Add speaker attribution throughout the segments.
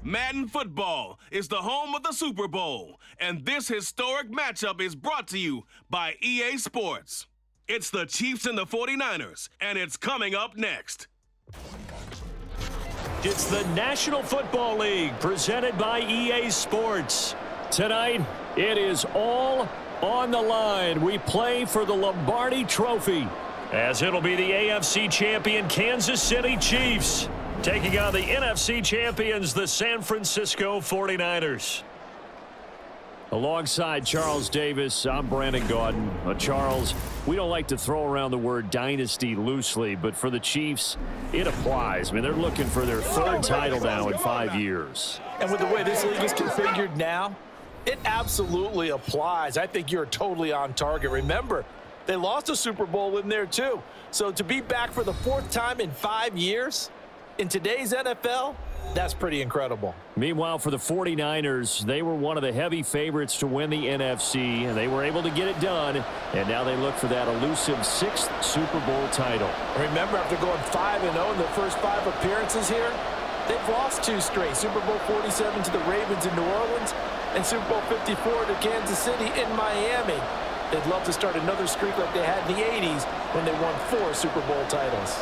Speaker 1: Madden football is the home of the Super Bowl, and this historic matchup is brought to you by EA Sports. It's the Chiefs and the 49ers, and it's coming up next.
Speaker 2: It's the National Football League presented by EA Sports. Tonight, it is all on the line. We play for the Lombardi Trophy, as it'll be the AFC champion Kansas City Chiefs taking on the NFC champions, the San Francisco 49ers. Alongside Charles Davis, I'm Brandon Gaudin. Charles, we don't like to throw around the word dynasty loosely, but for the Chiefs, it applies. I mean, they're looking for their third title now in 5 years.
Speaker 3: And with the way this league is configured now, it absolutely applies. I think you're totally on target. Remember, they lost a Super Bowl in there too. So to be back for the fourth time in 5 years in today's NFL, that's pretty incredible.
Speaker 2: Meanwhile, for the 49ers, they were one of the heavy favorites to win the NFC, and they were able to get it done, and now they look for that elusive 6th Super Bowl title.
Speaker 3: Remember, after going 5-0 in their first 5 appearances here, they've lost 2 straight. Super Bowl 47 to the Ravens in New Orleans and Super Bowl 54 to Kansas City in Miami. They'd love to start another streak like they had in the 80s when they won 4 Super Bowl titles.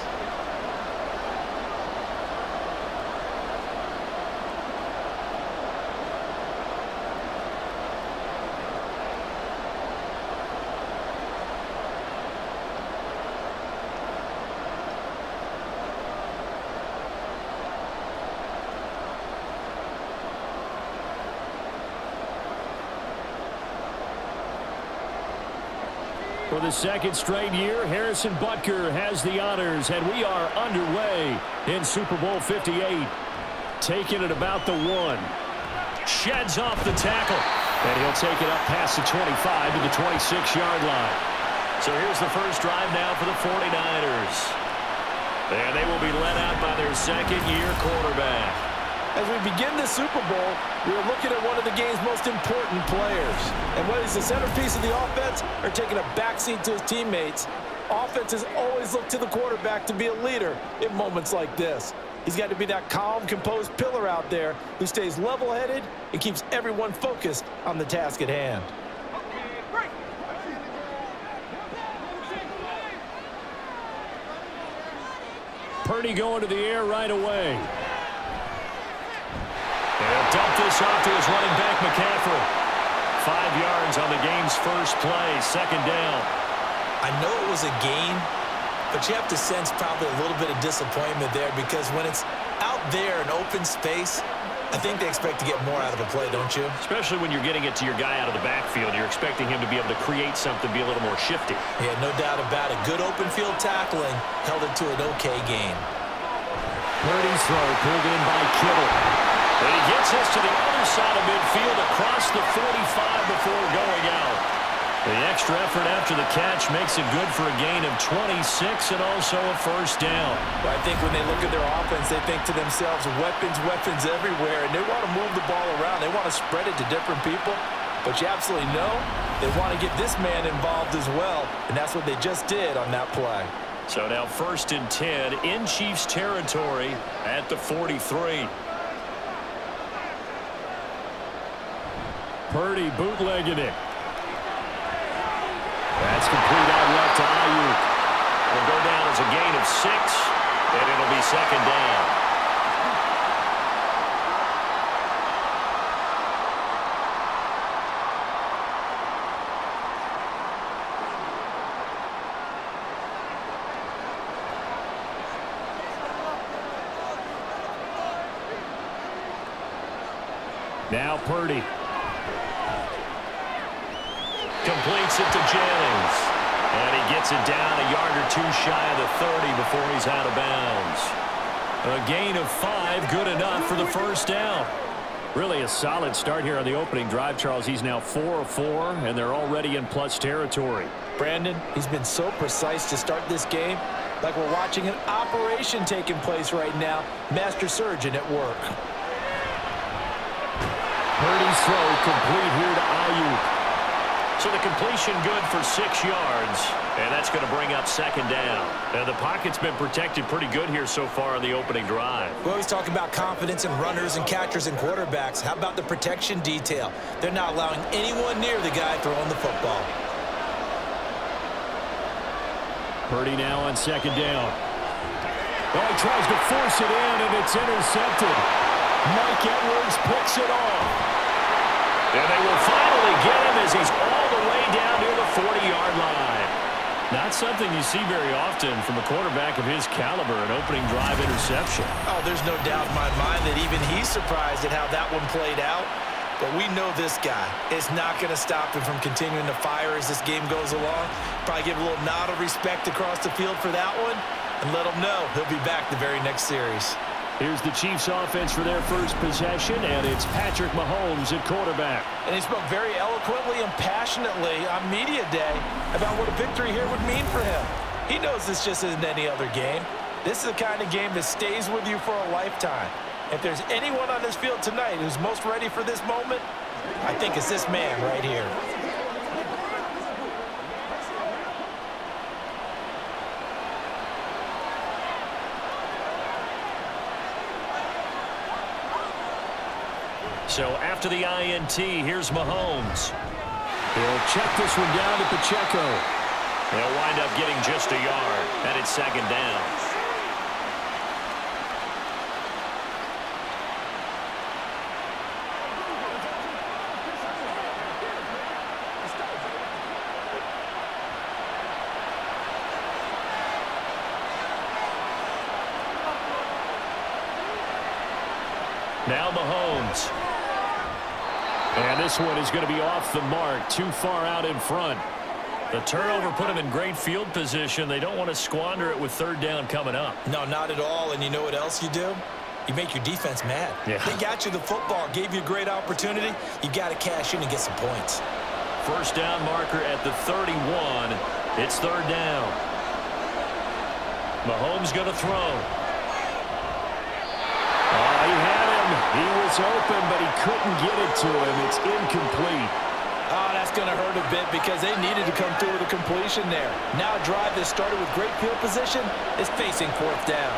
Speaker 2: For the second straight year, Harrison Butker has the honors, and we are underway in Super Bowl 58. Taking it about the 1. Sheds off the tackle, and he'll take it up past the 25 to the 26-yard line. So here's the first drive now for the 49ers. And they will be led out by their second-year quarterback.
Speaker 3: As we begin the Super Bowl, we are looking at one of the game's most important players. And whether he's the centerpiece of the offense or taking a backseat to his teammates, offenses always look to the quarterback to be a leader in moments like this. He's got to be that calm, composed pillar out there who stays level-headed and keeps everyone focused on the task at hand.
Speaker 2: Purdy going to the air right away. He'll dump this off to his running back, McCaffrey. 5 yards on the game's first play, second down.
Speaker 4: I know it was a gain, but you have to sense probably a little bit of disappointment there because when it's out there in open space, I think they expect to get more out of a play, don't you?
Speaker 2: Especially when you're getting it to your guy out of the backfield. You're expecting him to be able to create something, be a little more shifty.
Speaker 4: Yeah, no doubt about it. Good open field tackling held it to an okay gain.
Speaker 2: Purdy's throw pulled in by Kittle. And he gets us to the other side of midfield across the 45 before going out. The extra effort after the catch makes it good for a gain of 26 and also a first down.
Speaker 3: Well, I think when they look at their offense, they think to themselves, weapons, weapons everywhere, and they want to move the ball around. They want to spread it to different people, but you absolutely know they want to get this man involved as well, and that's what they just did on that play.
Speaker 2: So now 1st and 10 in Chiefs territory at the 43. Purdy bootlegging it. That's complete out left to Ayuk. Will go down as a gain of 6, and it'll be second down. Now Purdy. Completes it to Jennings. And he gets it down a yard or 2 shy of the 30 before he's out of bounds. A gain of 5, good enough for the first down. Really a solid start here on the opening drive, Charles. He's now 4 of 4, and they're already in plus territory.
Speaker 3: Brandon, he's been so precise to start this game, like we're watching an operation taking place right now. Master surgeon at work.
Speaker 2: Purdy's throw complete here to Ayuk. So the completion good for 6 yards, and that's going to bring up second down. And the pocket's been protected pretty good here so far on the opening drive.
Speaker 4: We always talk about confidence in runners and catchers and quarterbacks. How about the protection detail? They're not allowing anyone near the guy throwing the football.
Speaker 2: Purdy now on second down. Oh, he tries to force it in, and it's intercepted. Mike Edwards picks it off. And they will finally get him as he's all the way down near the 40-yard line. Not something you see very often from a quarterback of his caliber, an opening drive interception.
Speaker 4: Oh, there's no doubt in my mind that even he's surprised at how that one played out. But we know this guy is not going to stop him from continuing to fire as this game goes along. Probably give a little nod of respect across the field for that one and let him know he'll be back the very next series.
Speaker 2: Here's the Chiefs offense for their first possession, and it's Patrick Mahomes at quarterback.
Speaker 3: And he spoke very eloquently and passionately on media day about what a victory here would mean for him. He knows this just isn't any other game. This is the kind of game that stays with you for a lifetime. If there's anyone on this field tonight who's most ready for this moment, I think it's this man right here.
Speaker 2: So after the INT, here's Mahomes. He'll check this one down to Pacheco. They'll wind up getting just a yard, and it's second down. Now Mahomes. And this one is going to be off the mark, too far out in front. The turnover put them in great field position. They don't want to squander it with third down coming up.
Speaker 4: No, not at all. And you know what else you do? You make your defense mad.
Speaker 2: Yeah.
Speaker 4: They got you the football, gave you a great opportunity. You got to cash in and get some points.
Speaker 2: First down marker at the 31. It's third down. Mahomes going to throw. He had him. He was open, but he couldn't get it to him. It's incomplete.
Speaker 3: Oh, that's going to hurt a bit because they needed to come through with a completion there. Now a drive that started with great field position is facing fourth down.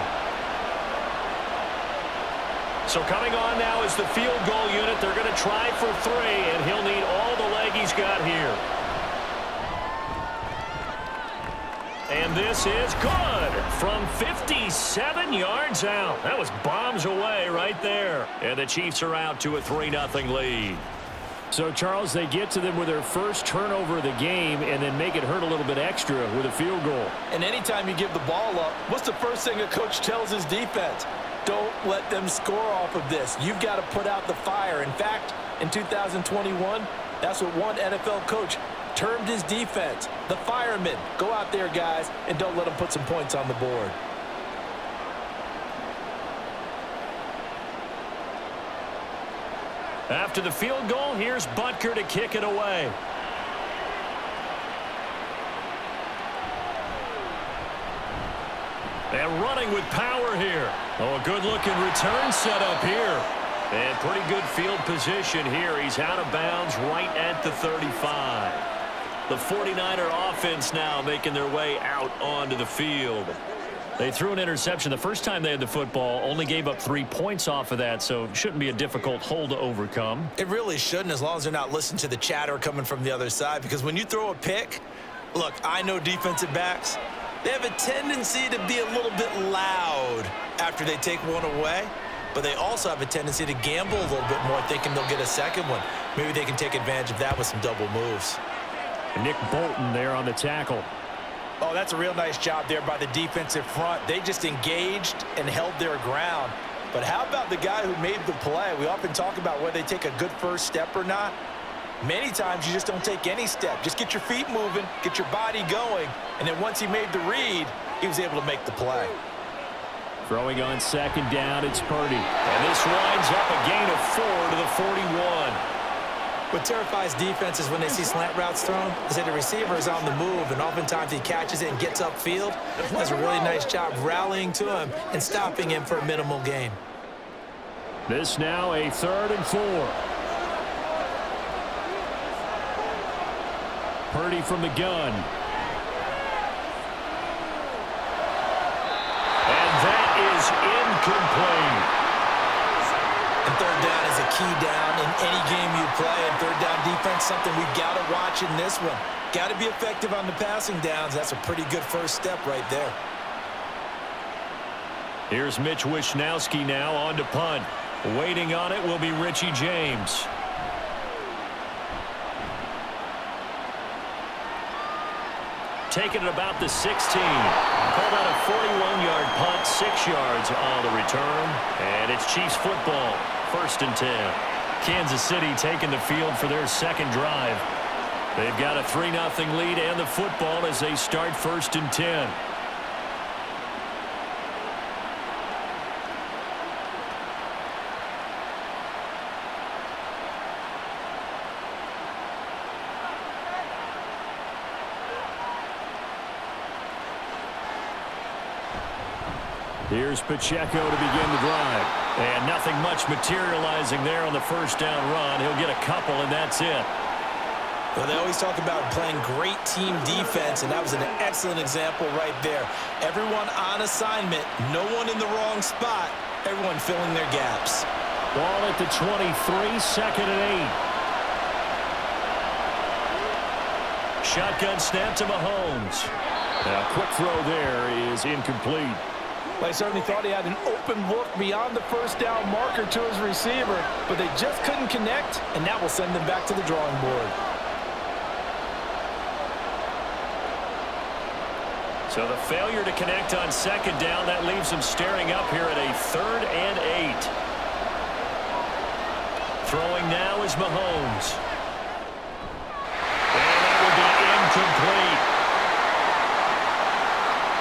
Speaker 2: So coming on now is the field goal unit. They're going to try for 3, and he'll need all the leg he's got here. And this is good from 57 yards out. That was bombs away right there. And the Chiefs are out to a 3-0 lead. So, Charles, they get to them with their first turnover of the game and then make it hurt a little bit extra with a field goal.
Speaker 3: And anytime you give the ball up, what's the first thing a coach tells his defense? Don't let them score off of this. You've got to put out the fire. In fact, in 2021, that's what one NFL coach termed his defense, the firemen. Go out there, guys, and don't let them put some points on the board.
Speaker 2: After the field goal, here's Butker to kick it away. And running with power here. Oh, a good-looking return set up here. And pretty good field position here. He's out of bounds right at the 35. The 49er offense now making their way out onto the field. They threw an interception the first time they had the football, only gave up 3 points off of that, so it shouldn't be a difficult hole to overcome.
Speaker 4: It really shouldn't, as long as they're not listening to the chatter coming from the other side, because when you throw a pick, look, I know defensive backs, they have a tendency to be a little bit loud after they take one away, but they also have a tendency to gamble a little bit more, thinking they'll get a second one. Maybe they can take advantage of that with some double moves.
Speaker 2: Nick Bolton there on the tackle.
Speaker 3: Oh, that's a real nice job there by the defensive front. They just engaged and held their ground. But how about the guy who made the play? We often talk about whether they take a good first step or not. Many times you just don't take any step. Just get your feet moving, get your body going, and then once he made the read, he was able to make the play.
Speaker 2: Throwing on second down, it's Purdy. And this winds up a gain of 4 to the 41.
Speaker 4: What terrifies defenses when they see slant routes thrown is that the receiver is on the move, and oftentimes he catches it and gets upfield. Does a really nice job rallying to him and stopping him for a minimal gain.
Speaker 2: This now a 3rd and 4. Purdy from the gun. And that is incomplete.
Speaker 4: And third down is a key down in any game you play. And third down defense, something we've got to watch in this one. Got to be effective on the passing downs. That's a pretty good first step right there.
Speaker 2: Here's Mitch Wishnowski now on to punt. Waiting on it will be Richie James. Taking it about the 16. Called out a 41-yard punt, 6 yards on the return. And it's Chiefs football, 1st and 10. Kansas City taking the field for their second drive. They've got a 3-0 lead and the football as they start 1st and 10. Here's Pacheco to begin the drive. And nothing much materializing there on the first down run. He'll get a couple, and that's it.
Speaker 4: Well, they always talk about playing great team defense, and that was an excellent example right there. Everyone on assignment, no one in the wrong spot, everyone filling their gaps.
Speaker 2: Ball at the 23, 2nd and 8. Shotgun snap to Mahomes. A quick throw there is incomplete.
Speaker 3: I certainly thought he had an open look beyond the first down marker to his receiver, but they just couldn't connect, and that will send them back to the drawing board.
Speaker 2: So the failure to connect on 2nd down, that leaves them staring up here at a 3rd and 8. Throwing now is Mahomes. And that will be incomplete.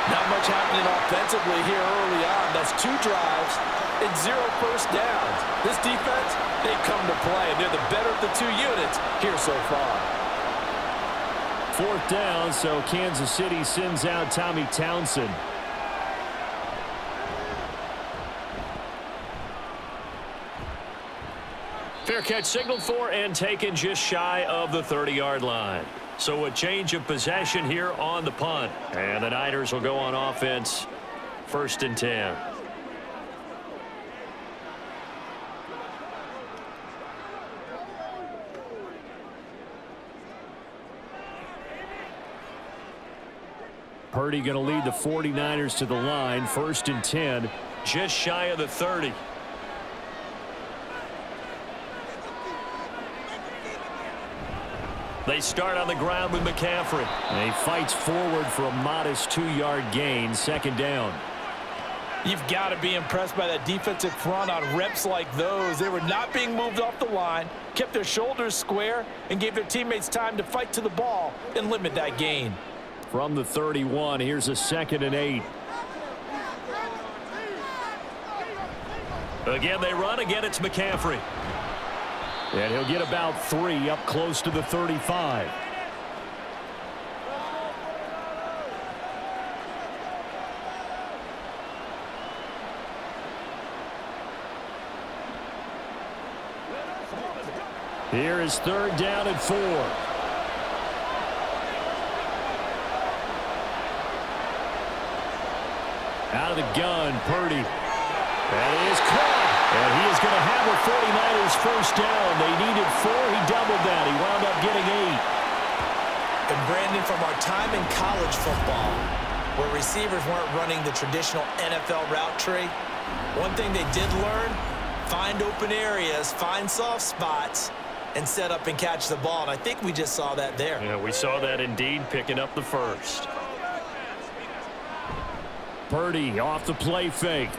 Speaker 3: Not much happening offensively here early on. That's 2 drives and 0 first downs. This defense, they've come to play, and they're the better of the 2 units here so far.
Speaker 2: 4th down, so Kansas City sends out Tommy Townsend. Fair catch signaled for and taken just shy of the 30-yard line. So a change of possession here on the punt. And the Niners will go on offense, 1st and 10. Purdy going to lead the 49ers to the line, 1st and 10, just shy of the 30. They start on the ground with McCaffrey. And he fights forward for a modest 2-yard gain, 2nd down.
Speaker 3: You've got to be impressed by that defensive front on reps like those. They were not being moved off the line, kept their shoulders square, and gave their teammates time to fight to the ball and limit that gain.
Speaker 2: From the 31, here's a 2nd and 8. Again, they run. Again, it's McCaffrey. And he'll get about 3 up close to the 35. Here is 3rd down and 4. Out of the gun, Purdy. That is caught. And he is going to have a 49ers first down. They needed 4. He doubled that. He wound up getting 8.
Speaker 4: And Brandon, from our time in college football, where receivers weren't running the traditional NFL route tree, one thing they did learn, find open areas, find soft spots, and set up and catch the ball. And I think we just saw that there.
Speaker 2: Yeah, we saw that indeed, picking up the first. Purdy off the play fake.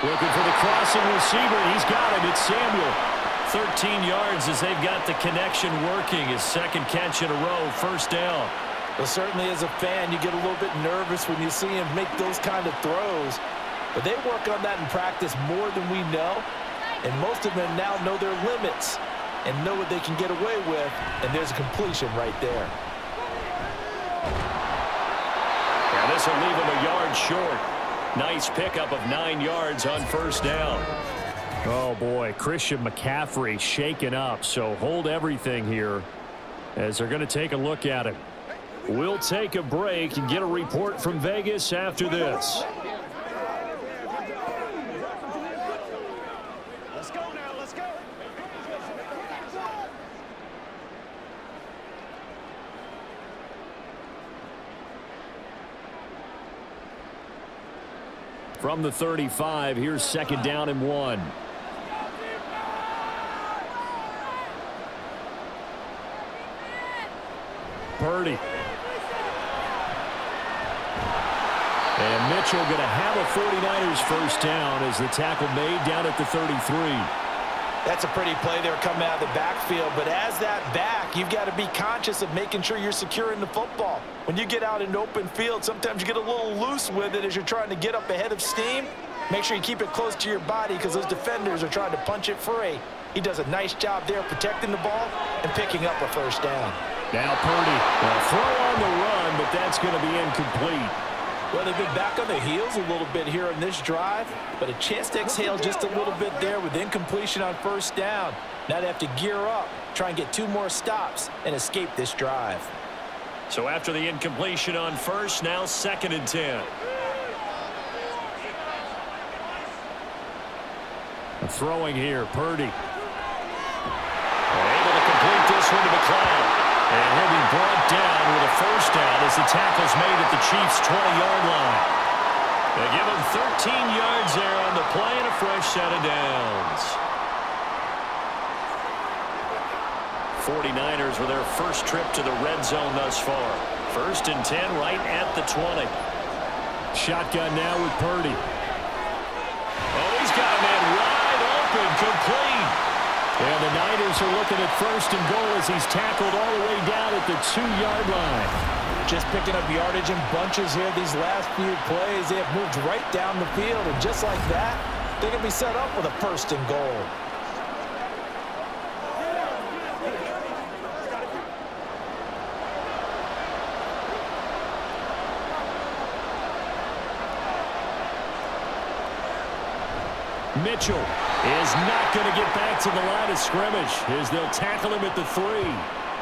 Speaker 2: Looking for the crossing receiver. He's got it. It's Samuel. 13 yards as they've got the connection working. His 2nd catch in a row, 1st down.
Speaker 3: Well, certainly as a fan, you get a little bit nervous when you see him make those kind of throws. But they work on that in practice more than we know. And most of them now know their limits and know what they can get away with. And there's a completion right there.
Speaker 2: Now this will leave him a yard short. Nice pickup of 9 yards on 1st down. Oh, boy. Christian McCaffrey shaken up, so hold everything here. as they're going to take a look at it. We'll take a break and get a report from Vegas after this.
Speaker 5: Let's go now, let's go.
Speaker 2: From the 35, here's 2nd down and 1. Purdy. And Mitchell going to have a 49ers first down as the tackle made down at the 33.
Speaker 3: That's a pretty play there coming out of the backfield, but as that back, you've got to be conscious of making sure you're securing the football. When you get out in open field, sometimes you get a little loose with it as you're trying to get up ahead of steam. Make sure you keep it close to your body because those defenders are trying to punch it free. He does a nice job there protecting the ball and picking up a first down.
Speaker 2: Now Purdy, a throw on the run, but that's going to be incomplete.
Speaker 3: Well, they've been back on their heels a little bit here on this drive, but a chance to exhale just a little bit there with incompletion on first down. Now they have to gear up, try and get 2 more stops, and escape this drive.
Speaker 2: So after the incompletion on first, now 2nd and 10. Throwing here, Purdy. Able to complete this one to McLeod. And he'll be brought down with a first down as the tackle's made at the Chiefs' 20-yard line. They give him 13 yards there on the play and a fresh set of downs. 49ers with their first trip to the red zone thus far. 1st and 10 right at the 20. Shotgun now with Purdy. Oh, he's got a man wide open, complete. And the Niners are looking at 1st and goal as he's tackled all the way down at the 2-yard line.
Speaker 3: Just picking up yardage in bunches here these last few plays. They have moved right down the field, and just like that, they're going to be set up with a 1st and goal.
Speaker 2: Mitchell is not going to get back to the line of scrimmage as they'll tackle him at the 3.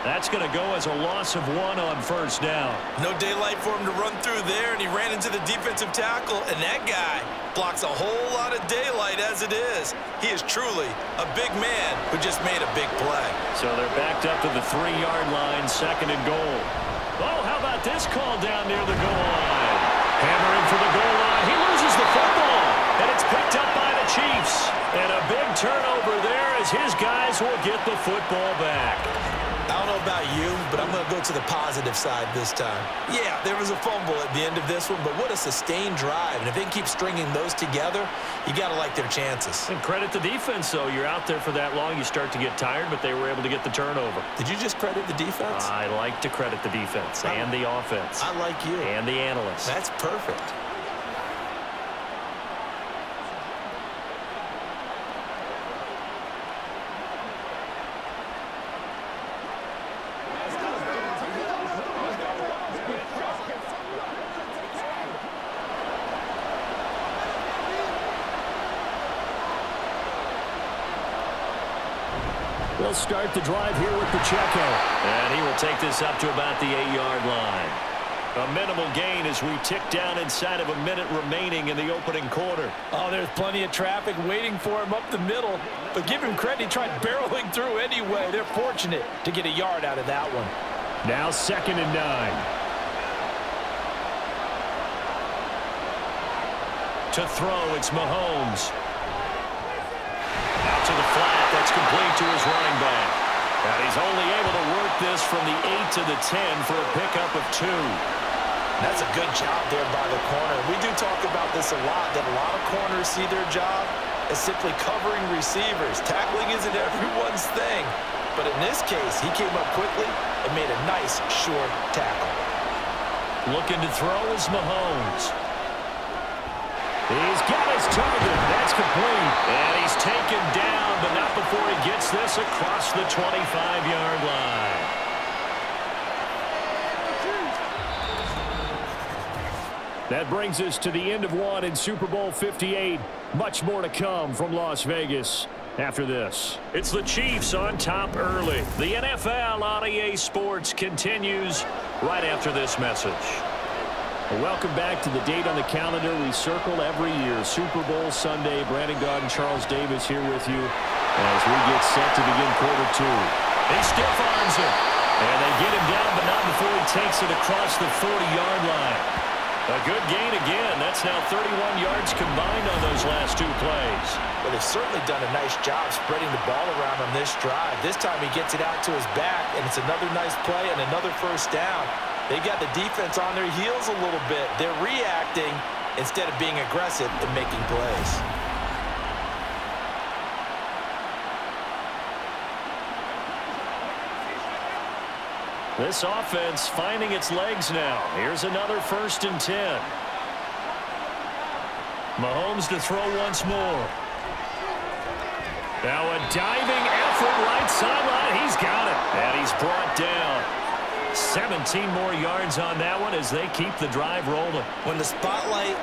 Speaker 2: That's going to go as a loss of 1 on first down.
Speaker 4: No daylight for him to run through there, and he ran into the defensive tackle, and that guy blocks a whole lot of daylight as it is. He is truly a big man who just made a big play.
Speaker 2: So they're backed up to the 3-yard line, 2nd and goal. Oh, how about this call down near the goal line? Hammering for the goal line. He loses the football, and it's picked up by the Chiefs. And a big turnover there as his guys will get the football back.
Speaker 4: I don't know about you, but I'm going to go to the positive side this time. Yeah, there was a fumble at the end of this one, but what a sustained drive. And if they keep stringing those together, you got to like their chances.
Speaker 2: And credit the defense, though. You're out there for that long, you start to get tired, but they were able to get the turnover.
Speaker 4: Did you just credit the defense?
Speaker 2: I like to credit the defense and the offense.
Speaker 4: I like you.
Speaker 2: And the analysts.
Speaker 4: That's perfect.
Speaker 2: They'll start the drive here with Pacheco. And he will take this up to about the 8-yard line. A minimal gain as we tick down inside of a minute remaining in the opening quarter.
Speaker 3: Oh, there's plenty of traffic waiting for him up the middle. But give him credit, he tried barreling through anyway. They're fortunate to get a yard out of that one.
Speaker 2: Now 2nd and 9. To throw, it's Mahomes. Out to the flat, that's complete to his running back. And he's only able to work this from the 8 to the 10 for a pickup of 2.
Speaker 3: That's a good job there by the corner. We do talk about this a lot, that a lot of corners see their job as simply covering receivers. Tackling isn't everyone's thing. But in this case, he came up quickly and made a nice short tackle.
Speaker 2: Looking to throw is Mahomes. He's got his target. That's complete. And he's taken down, but not before he gets this across the 25-yard line. That brings us to the end of one in Super Bowl 58. Much more to come from Las Vegas. After this, it's the Chiefs on top early. The NFL on EA Sports continues right after this message.
Speaker 5: Welcome back to the date on the calendar we circle every year. Super Bowl Sunday. Brandon Gaudin, Charles Davis here with you as we get set to begin quarter two.
Speaker 2: They stiff arms him. And they get him down, but not before he takes it across the 40-yard line. A good gain again. That's now 31 yards combined on those last two plays.
Speaker 3: Well, they've certainly done a nice job spreading the ball around on this drive. This time he gets it out to his back, and it's another nice play and another first down. They got the defense on their heels a little bit. They're reacting instead of being aggressive and making plays.
Speaker 2: This offense finding its legs now. Here's another 1st and 10. Mahomes to throw once more. Now a diving effort right sideline. He's got it. And he's brought down. 17 more yards on that one as they keep the drive rolling.
Speaker 4: When the spotlight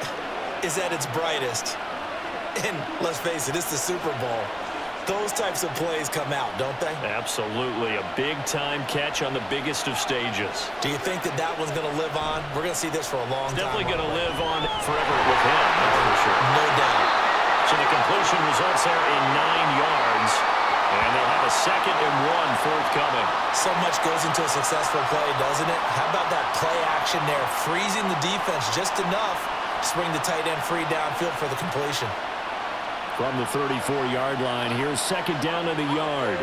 Speaker 4: is at its brightest, and let's face it, it's the Super Bowl, those types of plays come out, don't they?
Speaker 2: Absolutely. A big-time catch on the biggest of stages.
Speaker 4: Do you think that that one's going to live on? We're going to see this for a long time.
Speaker 2: Definitely going to live on forever with him, that's for sure.
Speaker 4: No doubt.
Speaker 2: So the completion results there in 9 yards. And they'll have a 2nd and 1 forthcoming.
Speaker 4: So much goes into a successful play, doesn't it? How about that play action there, freezing the defense just enough to swing the tight end free downfield for the completion.
Speaker 5: From the 34-yard line, here's 2nd down and a yard.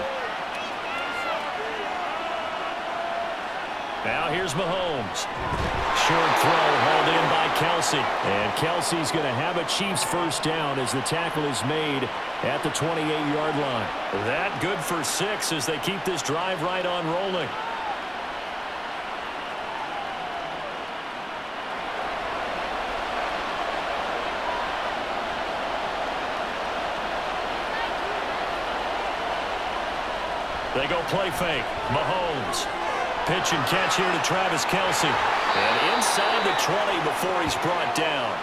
Speaker 2: Now here's Mahomes. Short throw hauled in by Kelsey.
Speaker 5: And Kelsey's going to have a Chiefs first down as the tackle is made at the 28-yard line.
Speaker 2: That good for 6 as they keep this drive right on rolling. They go play fake. Mahomes. Pitch and catch here to Travis Kelsey. And inside the 20 before he's brought down.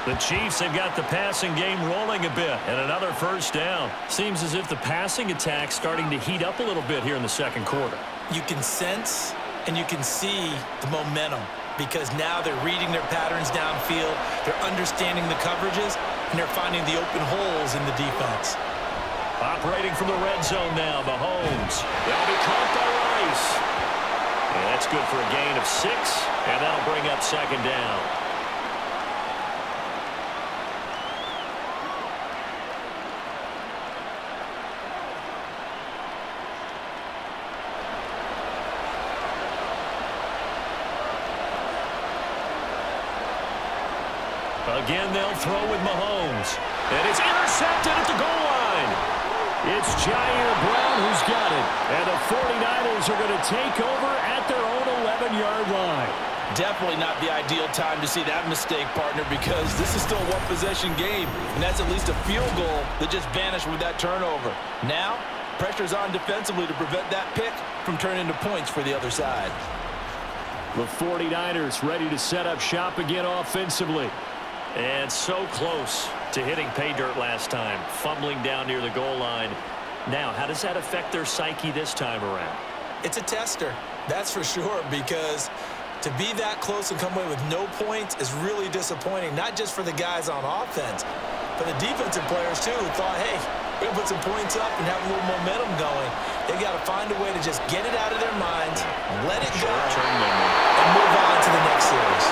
Speaker 2: The Chiefs have got the passing game rolling a bit. And another first down. Seems as if the passing attack's starting to heat up a little bit here in the second quarter.
Speaker 4: You can sense and you can see the momentum because now they're reading their patterns downfield. They're understanding the coverages, and they're finding the open holes in the defense.
Speaker 2: Operating from the red zone now, Mahomes. That'll be caught by Rice. And that's good for a gain of 6, and that'll bring up 2nd down. Again, they'll throw with Mahomes. And it's intercepted at the goal line.
Speaker 5: It's Jair Brown who's got it. And the 49ers are going to take over at their own 11-yard line.
Speaker 3: Definitely not the ideal time to see that mistake, partner, because this is still a one-possession game, and that's at least a field goal that just vanished with that turnover. Now, pressure's on defensively to prevent that pick from turning into points for the other side.
Speaker 5: The 49ers ready to set up shop again offensively.
Speaker 2: And so close to hitting pay dirt last time, fumbling down near the goal line. Now, how does that affect their psyche this time around?
Speaker 4: It's a tester, that's for sure, because to be that close and come away with no points is really disappointing, not just for the guys on offense, but the defensive players, too, who thought, hey, we're going to put some points up and have a little momentum going. They got to find a way to just get it out of their minds, let it go, and move on to the next series.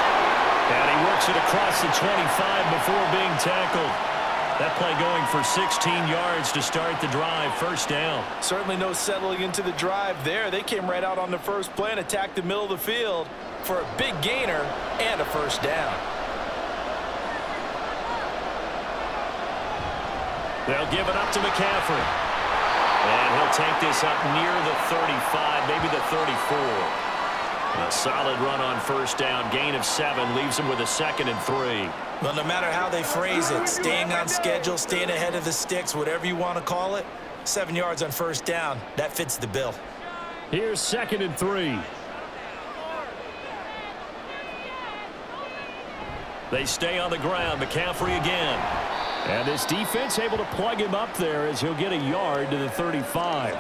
Speaker 2: And he works it across the 25 before being tackled. That play going for 16 yards to start the drive. First down.
Speaker 3: Certainly no settling into the drive there. They came right out on the first play and attacked the middle of the field for a big gainer and a first down.
Speaker 2: They'll give it up to McCaffrey. And he'll take this up near the 35, maybe the 34. A solid run on first down. Gain of 7 leaves him with a 2nd and 3.
Speaker 4: Well, no matter how they phrase it, staying on schedule, staying ahead of the sticks, whatever you want to call it, 7 yards on first down, that fits the bill.
Speaker 5: Here's 2nd and 3.
Speaker 2: They stay on the ground. McCaffrey again. And this defense able to plug him up there as he'll get a yard to the 35.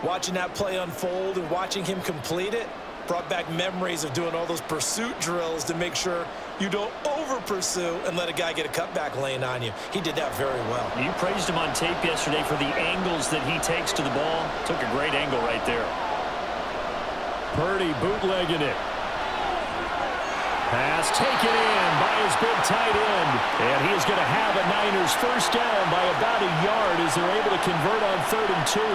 Speaker 3: Watching that play unfold and watching him complete it brought back memories of doing all those pursuit drills to make sure you don't over-pursue and let a guy get a cutback lane on you. He did that very well.
Speaker 5: You praised him on tape yesterday for the angles that he takes to the ball. Took a great angle right there.
Speaker 2: Purdy bootlegging it. Pass taken in by his big tight end. And he is going to have a Niners first down by about a yard as they're able to convert on 3rd and 2.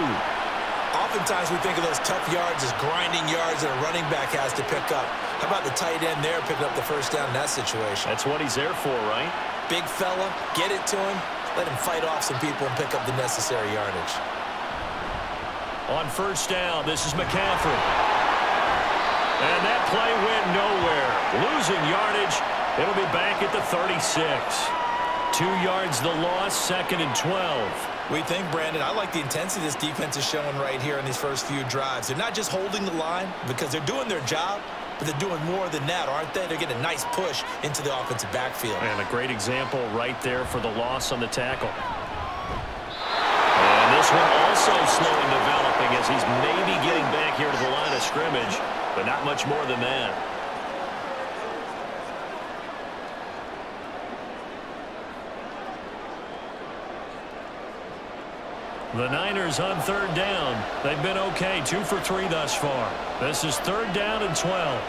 Speaker 4: Oftentimes we think of those tough yards as grinding yards that a running back has to pick up. How about the tight end there picking up the first down in that situation?
Speaker 5: That's what he's there for, right?
Speaker 4: Big fella, get it to him, let him fight off some people and pick up the necessary yardage.
Speaker 2: On first down, this is McCaffrey. And that play went nowhere. Losing yardage. It'll be back at the 36. 2 yards the loss, 2nd and 12.
Speaker 4: We think, Brandon, I like the intensity this defense is showing right here in these first few drives. They're not just holding the line because they're doing their job, but they're doing more than that, aren't they? They're getting a nice push into the offensive backfield.
Speaker 5: And a great example right there for the loss on the tackle. And this one also slow in developing as he's maybe getting back here to the line of scrimmage, but not much more than that.
Speaker 2: The Niners on 3rd down. They've been okay, 2 for 3 thus far. This is 3rd down and 12.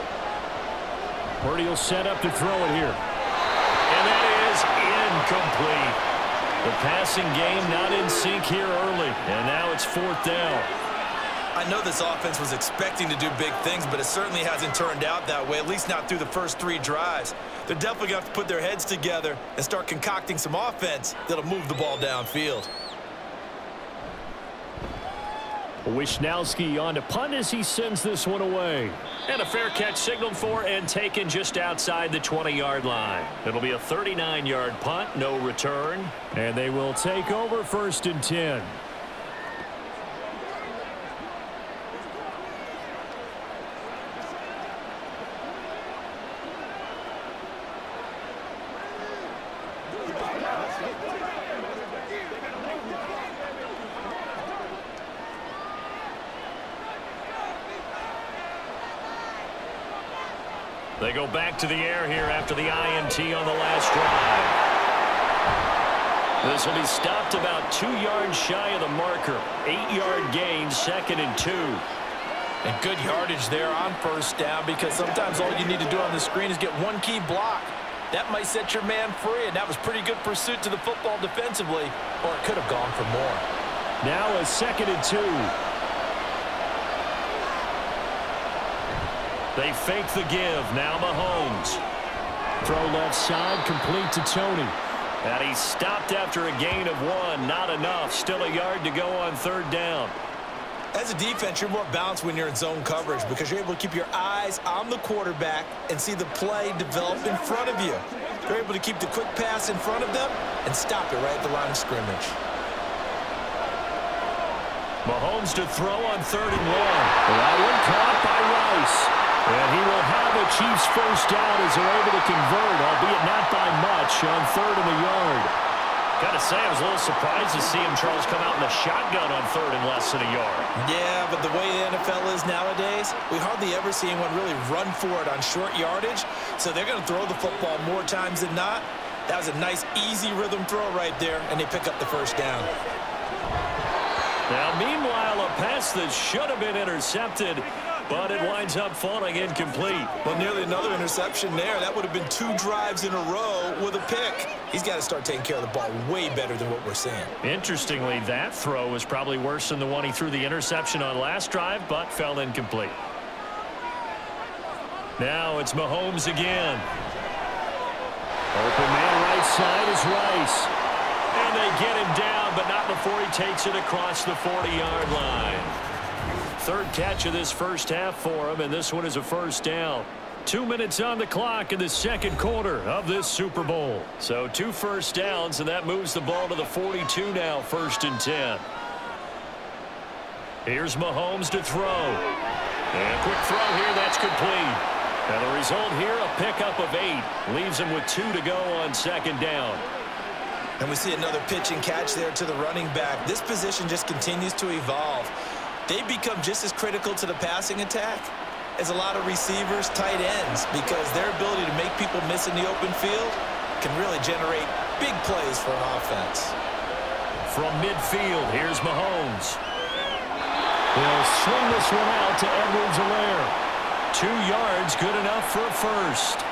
Speaker 2: Purdy will set up to throw it here. And that is incomplete. The passing game not in sync here early. And now it's 4th down.
Speaker 4: I know this offense was expecting to do big things, but it certainly hasn't turned out that way, at least not through the first 3 drives. They're definitely going to have to put their heads together and start concocting some offense that'll move the ball downfield.
Speaker 2: Wishnowski on to punt as he sends this one away.
Speaker 5: And a fair catch signaled for and taken just outside the 20-yard line. It'll be a 39-yard punt, no return.
Speaker 2: And they will take over 1st and 10.
Speaker 5: They go back to the air here after the INT on the last drive. This will be stopped about 2 yards shy of the marker. 8-yard gain, 2nd and 2.
Speaker 3: And good yardage there on first down because sometimes all you need to do on the screen is get one key block. That might set your man free, and that was pretty good pursuit to the football defensively, or it could have gone for more.
Speaker 2: Now a 2nd and 2. They fake the give. Now Mahomes. Throw left side, complete to Tony.
Speaker 5: And he stopped after a gain of 1. Not enough. Still a yard to go on 3rd down.
Speaker 4: As a defense, you're more balanced when you're in zone coverage because you're able to keep your eyes on the quarterback and see the play develop in front of you. You're able to keep the quick pass in front of them and stop it right at the line of scrimmage.
Speaker 2: Mahomes to throw on 3rd and 1. That one caught by Rice. And he will have a Chiefs first down as they're able to convert, albeit not by much, on 3rd and a yard.
Speaker 5: Gotta say, I was a little surprised to see him, Charles, come out in the shotgun on 3rd and less than a yard.
Speaker 4: Yeah, but the way the NFL is nowadays, we hardly ever see anyone really run for it on short yardage. So they're going to throw the football more times than not. That was a nice, easy rhythm throw right there, and they pick up the first down.
Speaker 2: Now, meanwhile, a pass that should have been intercepted, but it winds up falling incomplete.
Speaker 4: Well, nearly another interception there. That would have been 2 drives in a row with a pick. He's got to start taking care of the ball way better than what we're seeing.
Speaker 5: Interestingly, that throw was probably worse than the one he threw the interception on last drive, but fell incomplete.
Speaker 2: Now it's Mahomes again. Open man right side is Rice. And they get him down, but not before he takes it across the 40-yard line. 3rd catch of this first half for him, and this one is a first down. 2 minutes on the clock in the 2nd quarter of this Super Bowl. So 2 first downs, and that moves the ball to the 42 now, 1st and 10. Here's Mahomes to throw. And a quick throw here, that's complete. And the result here, a pickup of 8. Leaves him with 2 to go on 2nd down.
Speaker 4: And we see another pitch and catch there to the running back. This position just continues to evolve. They become just as critical to the passing attack as a lot of receivers, tight ends, because their ability to make people miss in the open field can really generate big plays for an offense.
Speaker 2: From midfield, here's Mahomes. He'll swing this one out to Edwards-Helaire. 2 yards, good enough for a first.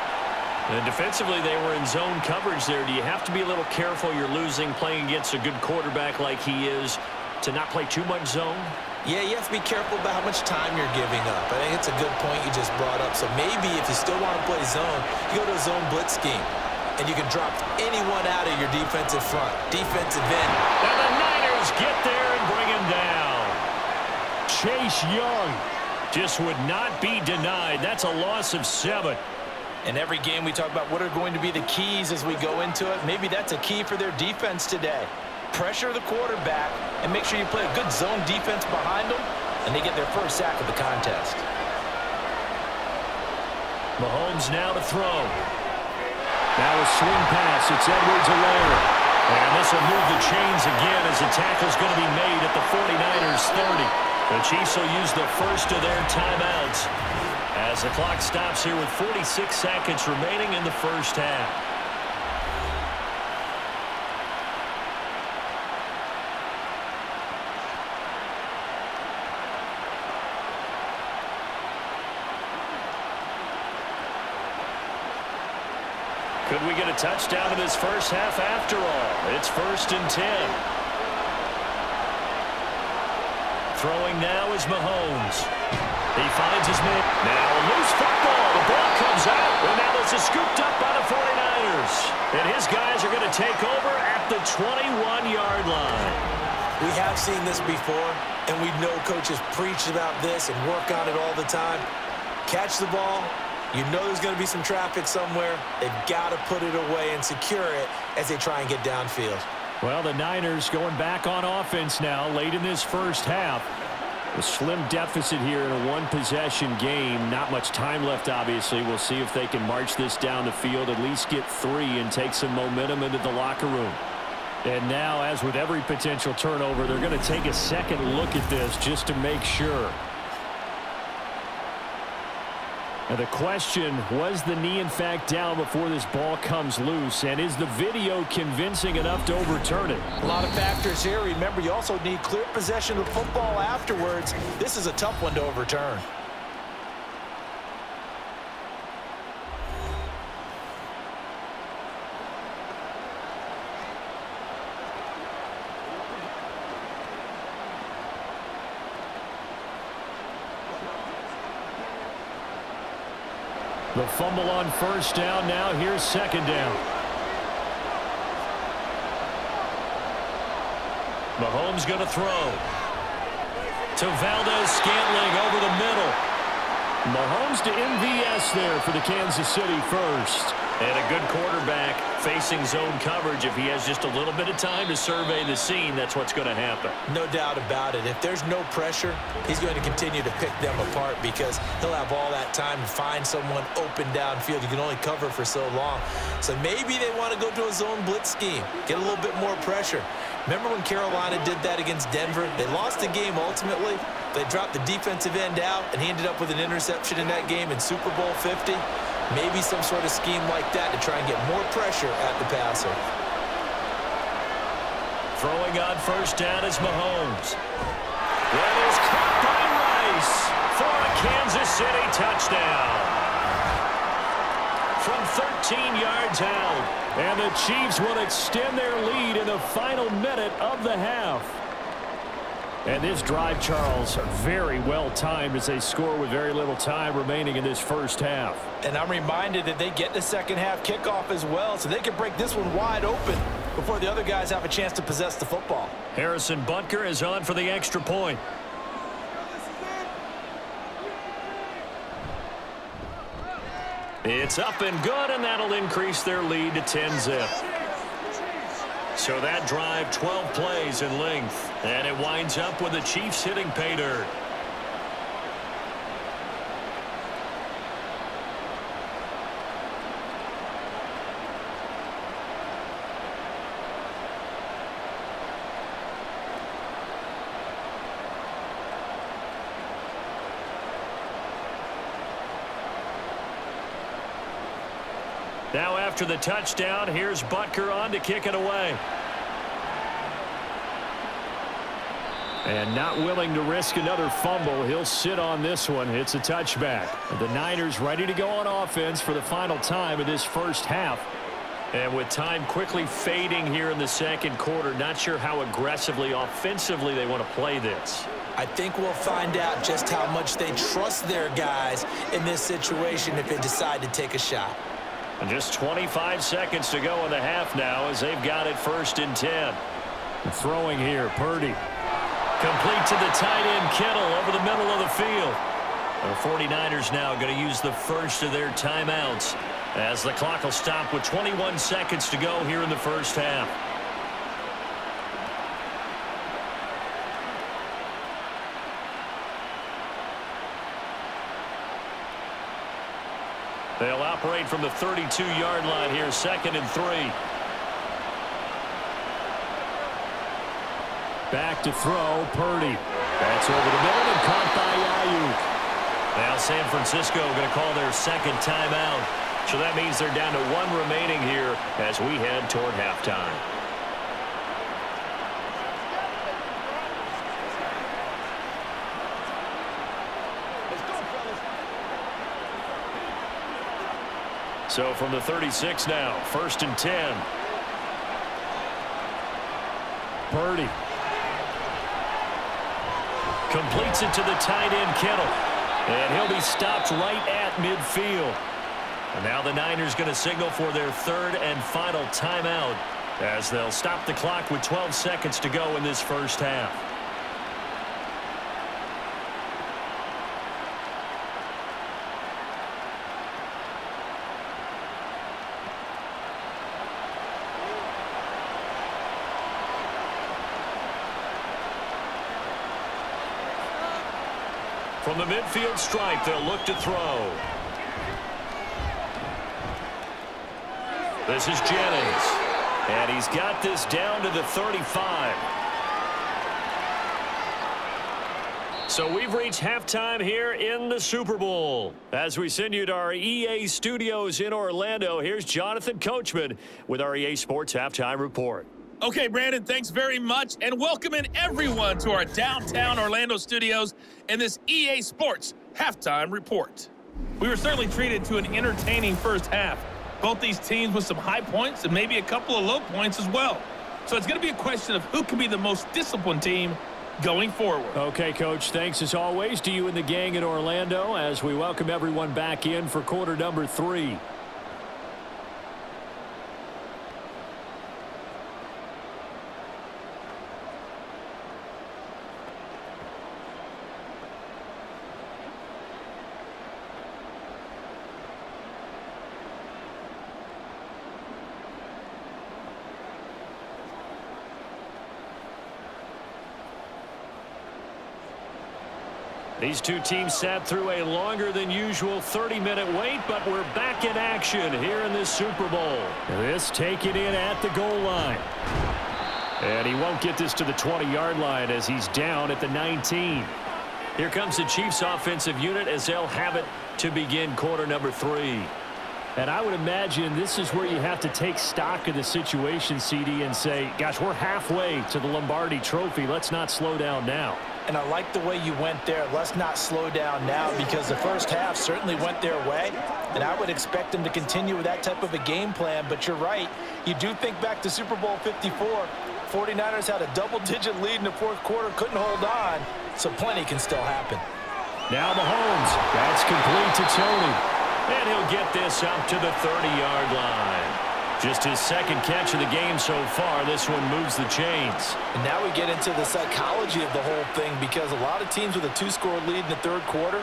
Speaker 2: And defensively, they were in zone coverage there. Do you have to be a little careful? You're losing playing against a good quarterback like he is to not play too much zone?
Speaker 4: Yeah, you have to be careful about how much time you're giving up. I think it's a good point you just brought up. So maybe if you still want to play zone, you go to a zone blitz scheme, and you can drop anyone out of your defensive front, defensive end.
Speaker 2: And the Niners get there and bring him down. Chase Young just would not be denied. That's a loss of 7.
Speaker 3: In every game we talk about what are going to be the keys as we go into it. Maybe that's a key for their defense today. Pressure the quarterback and make sure you play a good zone defense behind them, and they get their first sack of the contest.
Speaker 2: Mahomes now to throw. Now a swing pass. It's Edwards-Helaire. And this will move the chains again as the tackle's going to be made at the 49ers 30. The Chiefs will use the first of their timeouts as the clock stops here with 46 seconds remaining in the first half. Could we get a touchdown in this first half after all? It's 1st and 10. Throwing now is Mahomes. He finds his man. Now a loose football. The ball comes out. And now this is scooped up by the 49ers. And his guys are going to take over at the 21-yard line.
Speaker 4: We have seen this before, and we know coaches preach about this and work on it all the time. Catch the ball. You know there's going to be some traffic somewhere. They've got to put it away and secure it as they try and get downfield.
Speaker 2: Well, the Niners going back on offense now late in this first half. A slim deficit here in a one-possession game. Not much time left, obviously. We'll see if they can march this down the field, at least get 3 and take some momentum into the locker room. And now, as with every potential turnover, they're going to take a second look at this just to make sure. Now the question, was the knee in fact down before this ball comes loose? And is the video convincing enough to overturn it?
Speaker 3: A lot of factors here. Remember, you also need clear possession of the football afterwards. This is a tough one to overturn.
Speaker 2: The fumble on first down. Now here's second down. Mahomes going to throw. To Valdez-Scantling over the middle. Mahomes to MVS there for the Kansas City first. And a good quarterback facing zone coverage. If he has just a little bit of time to survey the scene, that's what's going to happen.
Speaker 4: No doubt about it. If there's no pressure, he's going to continue to pick them apart because he'll have all that time to find someone open downfield. You can only cover for so long. So maybe they want to go to a zone blitz scheme, get a little bit more pressure. Remember when Carolina did that against Denver? They lost the game ultimately. They dropped the defensive end out, and he ended up with an interception in that game in Super Bowl 50. Maybe some sort of scheme like that to try and get more pressure at the passer.
Speaker 2: Throwing on first down is Mahomes. That is caught by Rice for a Kansas City touchdown. From 13 yards out. And the Chiefs will extend their lead in the final minute of the half. And this drive, Charles, very well timed as they score with very little time remaining in this first half.
Speaker 3: And I'm reminded that they get the second half kickoff as well, so they can break this one wide open before the other guys have a chance to possess the football.
Speaker 2: Harrison Butker is on for the extra point. It's up and good, and that'll increase their lead to 10-zip. So that drive, 12 plays in length. And it winds up with the Chiefs hitting pay dirt. Now after the touchdown, here's Butker on to kick it away. And not willing to risk another fumble, he'll sit on this one. It's a touchback. The Niners ready to go on offense for the final time of this first half. And with time quickly fading here in the second quarter, not sure how aggressively, offensively they want to play this.
Speaker 4: I think we'll find out just how much they trust their guys in this situation if they decide to take a shot.
Speaker 2: And just 25 seconds to go in the half now as they've got it 1st and 10.
Speaker 5: Throwing here, Purdy.
Speaker 2: Complete to the tight end, Kittle, over the middle of the field. The 49ers now going to use the first of their timeouts as the clock will stop with 21 seconds to go here in the first half. They'll operate from the 32-yard line here, 2nd and 3.
Speaker 5: Back to throw, Purdy. That's over the middle and caught by Ayuk.
Speaker 2: Now San Francisco going to call their 2nd timeout. So that means they're down to 1 remaining here as we head toward halftime. So from the 36 now, 1st and 10.
Speaker 5: Purdy.
Speaker 2: Completes it to the tight end, Kittle. And he'll be stopped right at midfield. And now the Niners going to signal for their 3rd and final timeout as they'll stop the clock with 12 seconds to go in this first half. From the midfield stripe, they'll look to throw. This is Jennings. And he's got this down to the 35. So we've reached halftime here in the Super Bowl. As we send you to our EA studios in Orlando, here's Jonathan Coachman with our EA Sports Halftime Report.
Speaker 6: Okay, Brandon, thanks very much, and welcoming everyone to our downtown Orlando studios in this EA Sports Halftime Report. We were certainly treated to an entertaining first half. Both these teams with some high points and maybe a couple of low points as well. So it's going to be a question of who can be the most disciplined team going forward.
Speaker 5: Okay, Coach, thanks as always to you and the gang in Orlando as we welcome everyone back in for quarter number 3.
Speaker 2: These two teams sat through a longer than usual 30-minute wait, but we're back in action here in this Super Bowl.
Speaker 5: This taken in at the goal line. And he won't get this to the 20-yard line as he's down at the 19.
Speaker 2: Here comes the Chiefs offensive unit as they'll have it to begin quarter number 3.
Speaker 5: And I would imagine this is where you have to take stock of the situation, CD, and say, gosh, we're halfway to the Lombardi Trophy. Let's not slow down now.
Speaker 4: And I like the way you went there. Let's not slow down now because the first half certainly went their way. And I would expect them to continue with that type of a game plan. But you're right. You do think back to Super Bowl 54. 49ers had a double-digit lead in the fourth quarter, couldn't hold on. So plenty can still happen.
Speaker 5: Now Mahomes. That's complete to Tony.
Speaker 2: And he'll get this up to the 30-yard line. Just his second catch of the game so far. This one moves the chains.
Speaker 4: And now we get into the psychology of the whole thing because a lot of teams with a 2-score lead in the third quarter,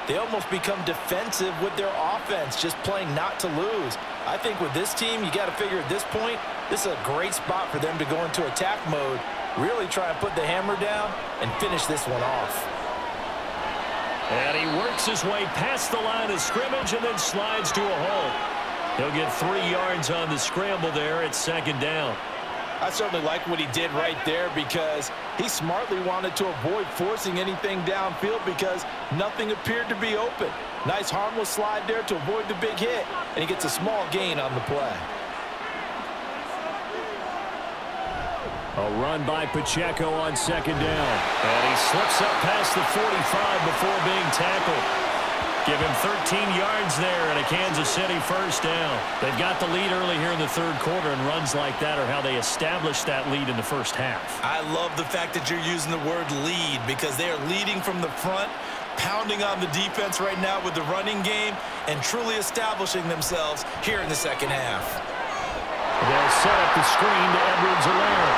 Speaker 4: they almost become defensive with their offense, just playing not to lose. I think with this team, you got to figure at this point, this is a great spot for them to go into attack mode, really try and put the hammer down and finish this one off.
Speaker 2: And he works his way past the line of scrimmage and then slides to a hole. He'll get 3 yards on the scramble there at second down.
Speaker 4: I certainly like what he did right there because he smartly wanted to avoid forcing anything downfield because nothing appeared to be open.
Speaker 3: Nice harmless slide there to avoid the big hit, and he gets a small gain on the play.
Speaker 2: A run by Pacheco on second down. And he slips up past the 45 before being tackled. Give him 13 yards there and a Kansas City first down. They've got the lead early here in the third quarter, and runs like that are how they established that lead in the first half.
Speaker 4: I love the fact that you're using the word lead because they are leading from the front, pounding on the defense right now with the running game, and truly establishing themselves here in the second half.
Speaker 2: They'll set up the screen to Edwards-Helaire.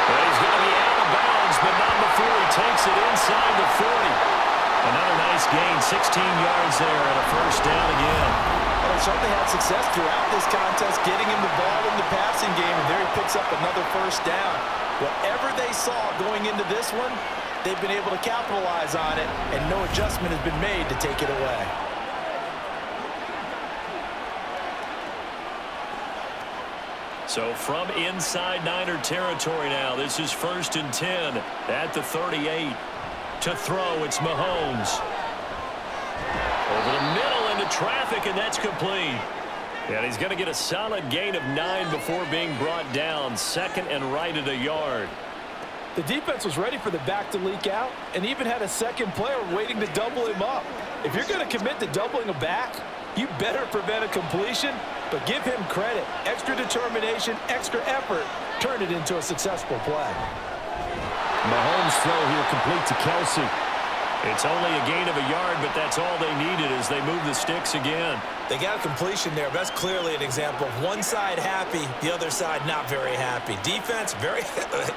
Speaker 2: Well, he's going to be out of bounds, but not before he takes it inside the 40. Another nice gain, 16 yards there, and a first down again.
Speaker 3: Well, they certainly had success throughout this contest, getting him the ball in the passing game, and there he picks up another first down. Whatever they saw going into this one, they've been able to capitalize on it, and no adjustment has been made to take it away.
Speaker 2: So from inside Niner territory now, this is 1st and 10 at the 38. To throw, it's Mahomes. Over the middle into traffic, and that's complete. And he's going to get a solid gain of 9 before being brought down. Second and right at a yard.
Speaker 3: The defense was ready for the back to leak out and even had a second player waiting to double him up. If you're going to commit to doubling a back, you better prevent a completion, but give him credit. Extra determination, extra effort, turn it into a successful play.
Speaker 2: Mahomes' throw here complete to Kelsey. It's only a gain of a yard, but that's all they needed as they move the sticks again.
Speaker 4: They got a completion there. That's clearly an example of one side happy, the other side not very happy. Defense, very,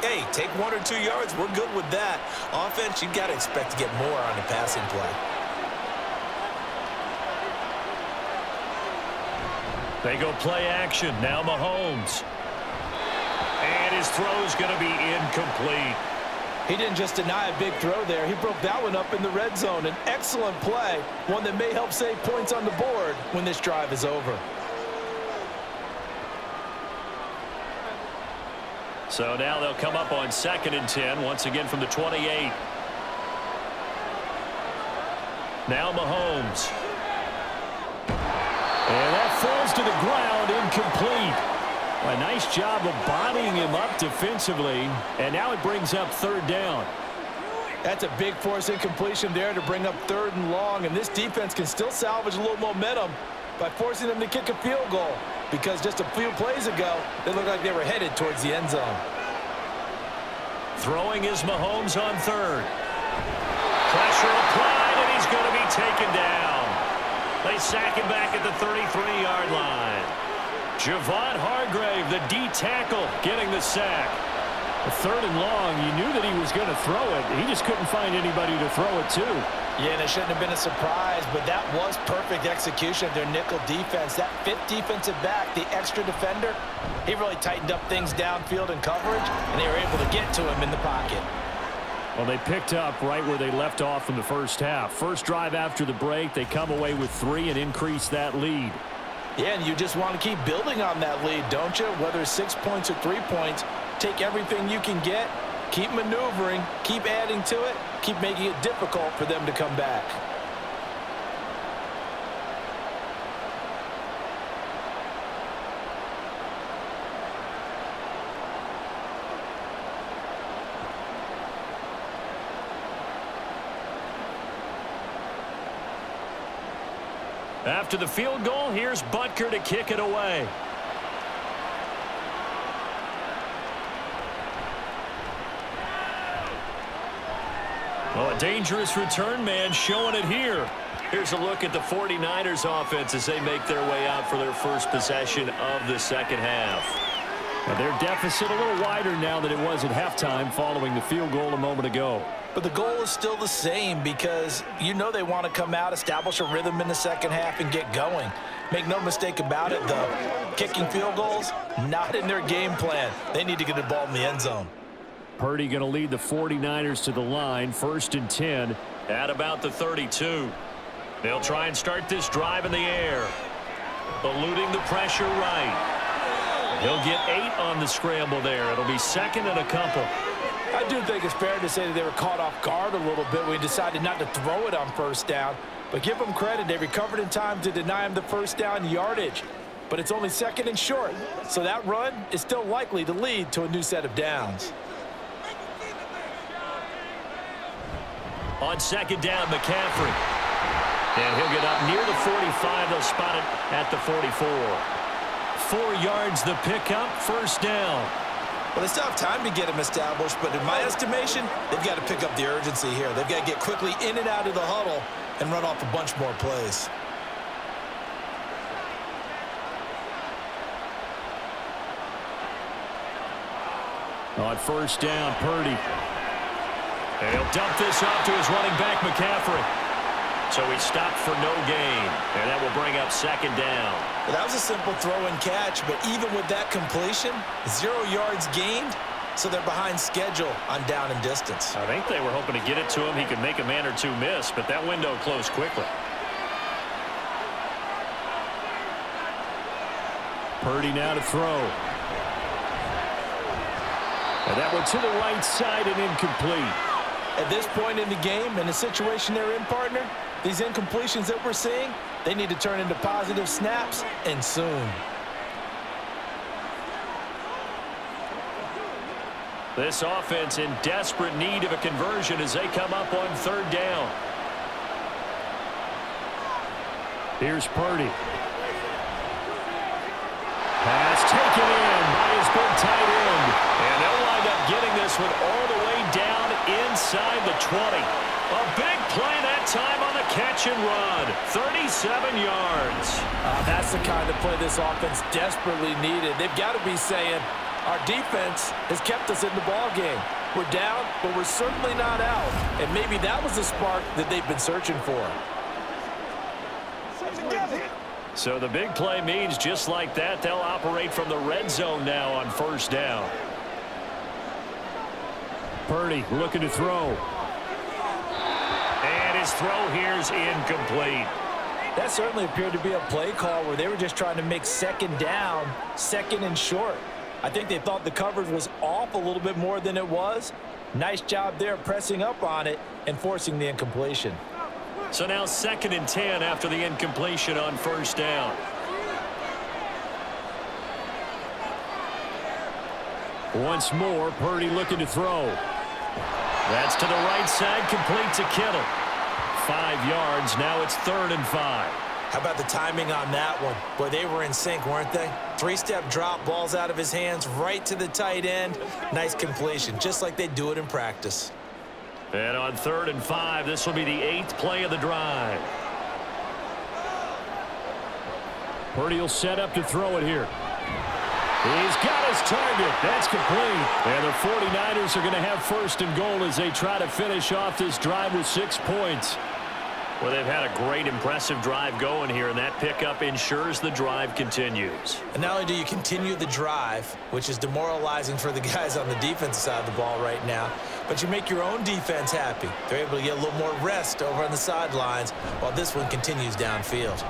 Speaker 4: hey, take 1 or 2 yards. We're good with that. Offense, you got to expect to get more on the passing play.
Speaker 2: They go play action. Now Mahomes. And his throw's going to be incomplete.
Speaker 3: He didn't just deny a big throw there. He broke that one up in the red zone. An excellent play, one that may help save points on the board when this drive is over.
Speaker 2: So now they'll come up on 2nd and 10, once again from the 28. Now Mahomes. And that falls to the ground, incomplete. A nice job of bodying him up defensively, and now it brings up 3rd down.
Speaker 3: That's a big force incompletion there to bring up 3rd and long, and this defense can still salvage a little momentum by forcing them to kick a field goal, because just a few plays ago, they looked like they were headed towards the end zone.
Speaker 2: Throwing is Mahomes on 3rd. Pressure applied, and he's going to be taken down. They sack him back at the 33-yard line. Javon Hargrave, the D tackle, getting the sack. A 3rd and long, you knew that he was going to throw it. He just couldn't find anybody to throw it to.
Speaker 3: Yeah, and it shouldn't have been a surprise, but that was perfect execution of their nickel defense. That 5th defensive back, the extra defender, he really tightened up things downfield in coverage, and they were able to get to him in the pocket.
Speaker 2: Well, they picked up right where they left off in the first half. First drive after the break, they come away with 3 and increase that lead.
Speaker 3: Yeah, and you just want to keep building on that lead, don't you? Whether it's 6 points or 3 points, take everything you can get, keep maneuvering, keep adding to it, keep making it difficult for them to come back.
Speaker 2: After the field goal, here's Butker to kick it away. Well, a dangerous return man showing it here. Here's a look at the 49ers offense as they make their way out for their first possession of the second half. Now their deficit a little wider now than it was at halftime following the field goal a moment ago.
Speaker 3: But the goal is still the same because you know they want to come out, establish a rhythm in the second half, and get going. Make no mistake about it, though. Kicking field goals, not in their game plan. They need to get the ball in the end zone.
Speaker 2: Purdy going to lead the 49ers to the line, 1st and 10 at about the 32. They'll try and start this drive in the air. Eluding the pressure right. He'll get 8 on the scramble there. It'll be 2nd and a couple.
Speaker 3: I do think it's fair to say that they were caught off guard a little bit when he decided not to throw it on 1st down. But give them credit. They recovered in time to deny him the first down yardage. But it's only 2nd and short. So that run is still likely to lead to a new set of downs.
Speaker 2: On 2nd down, McCaffrey. And he'll get up near the 45. They'll spot it at the 44. 4 yards the pickup, 1st down.
Speaker 4: Well, they still have time to get him established, but in my estimation, they've got to pick up the urgency here. They've got to get quickly in and out of the huddle and run off a bunch more plays.
Speaker 2: On 1st down, Purdy. And he'll dump this off to his running back, McCaffrey. So he stopped for no gain, and that will bring up 2nd down.
Speaker 4: Well, that was a simple throw and catch, but even with that completion, 0 yards gained, so they're behind schedule on down and distance.
Speaker 2: I think they were hoping to get it to him. He could make a man or two miss, but that window closed quickly. Purdy now to throw. And that one to the right side and incomplete.
Speaker 3: At this point in the game, in the situation they're in, partner, these incompletions that we're seeing, they need to turn into positive snaps, and soon.
Speaker 2: This offense in desperate need of a conversion as they come up on 3rd down. Here's Purdy. Pass taken in by his big tight end. And they'll wind up getting this one all the way down inside the 20. A big play that time on the catch and run. 37 yards.
Speaker 3: That's the kind of play this offense desperately needed. They've got to be saying, our defense has kept us in the ballgame. We're down, but we're certainly not out. And maybe that was the spark that they've been searching for.
Speaker 2: So the big play means just like that, they'll operate from the red zone now on 1st down. Purdy looking to throw. And his throw here's incomplete.
Speaker 3: That certainly appeared to be a play call where they were just trying to make 2nd down, 2nd and short. I think they thought the coverage was off a little bit more than it was. Nice job there pressing up on it and forcing the incompletion.
Speaker 2: So now 2nd and 10 after the incompletion on 1st down. Once more, Purdy looking to throw. That's to the right side, complete to Kittle. 5 yards, now it's 3rd and 5.
Speaker 4: How about the timing on that one? Boy, they were in sync, weren't they? 3-step drop, balls out of his hands, right to the tight end. Nice completion, just like they do it in practice.
Speaker 2: And on 3rd and 5, this will be the 8th play of the drive. Purdy will set up to throw it here. He's got his target. That's complete. And the 49ers are going to have 1st and goal as they try to finish off this drive with 6 points. Well, they've had a great, impressive drive going here, and that pickup ensures the drive continues.
Speaker 4: And not only do you continue the drive, which is demoralizing for the guys on the defensive side of the ball right now, but you make your own defense happy. They're able to get a little more rest over on the sidelines while this one continues downfield.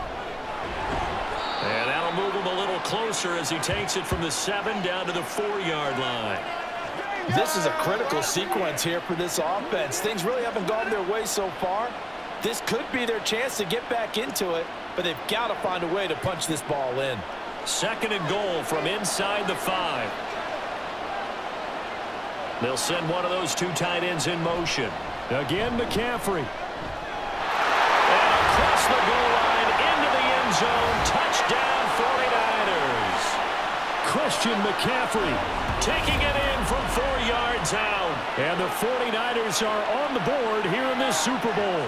Speaker 2: And that'll move him a little closer as he takes it from the 7 down to the 4-yard line.
Speaker 3: This is a critical sequence here for this offense. Things really haven't gone their way so far. This could be their chance to get back into it, but they've got to find a way to punch this ball in.
Speaker 2: 2nd and goal from inside the 5. They'll send one of those 2 tight ends in motion. Again, McCaffrey. And across the goal line into the end zone. Touchdown, 49ers. Christian McCaffrey taking it in from 4 yards out. And the 49ers are on the board here in this Super Bowl.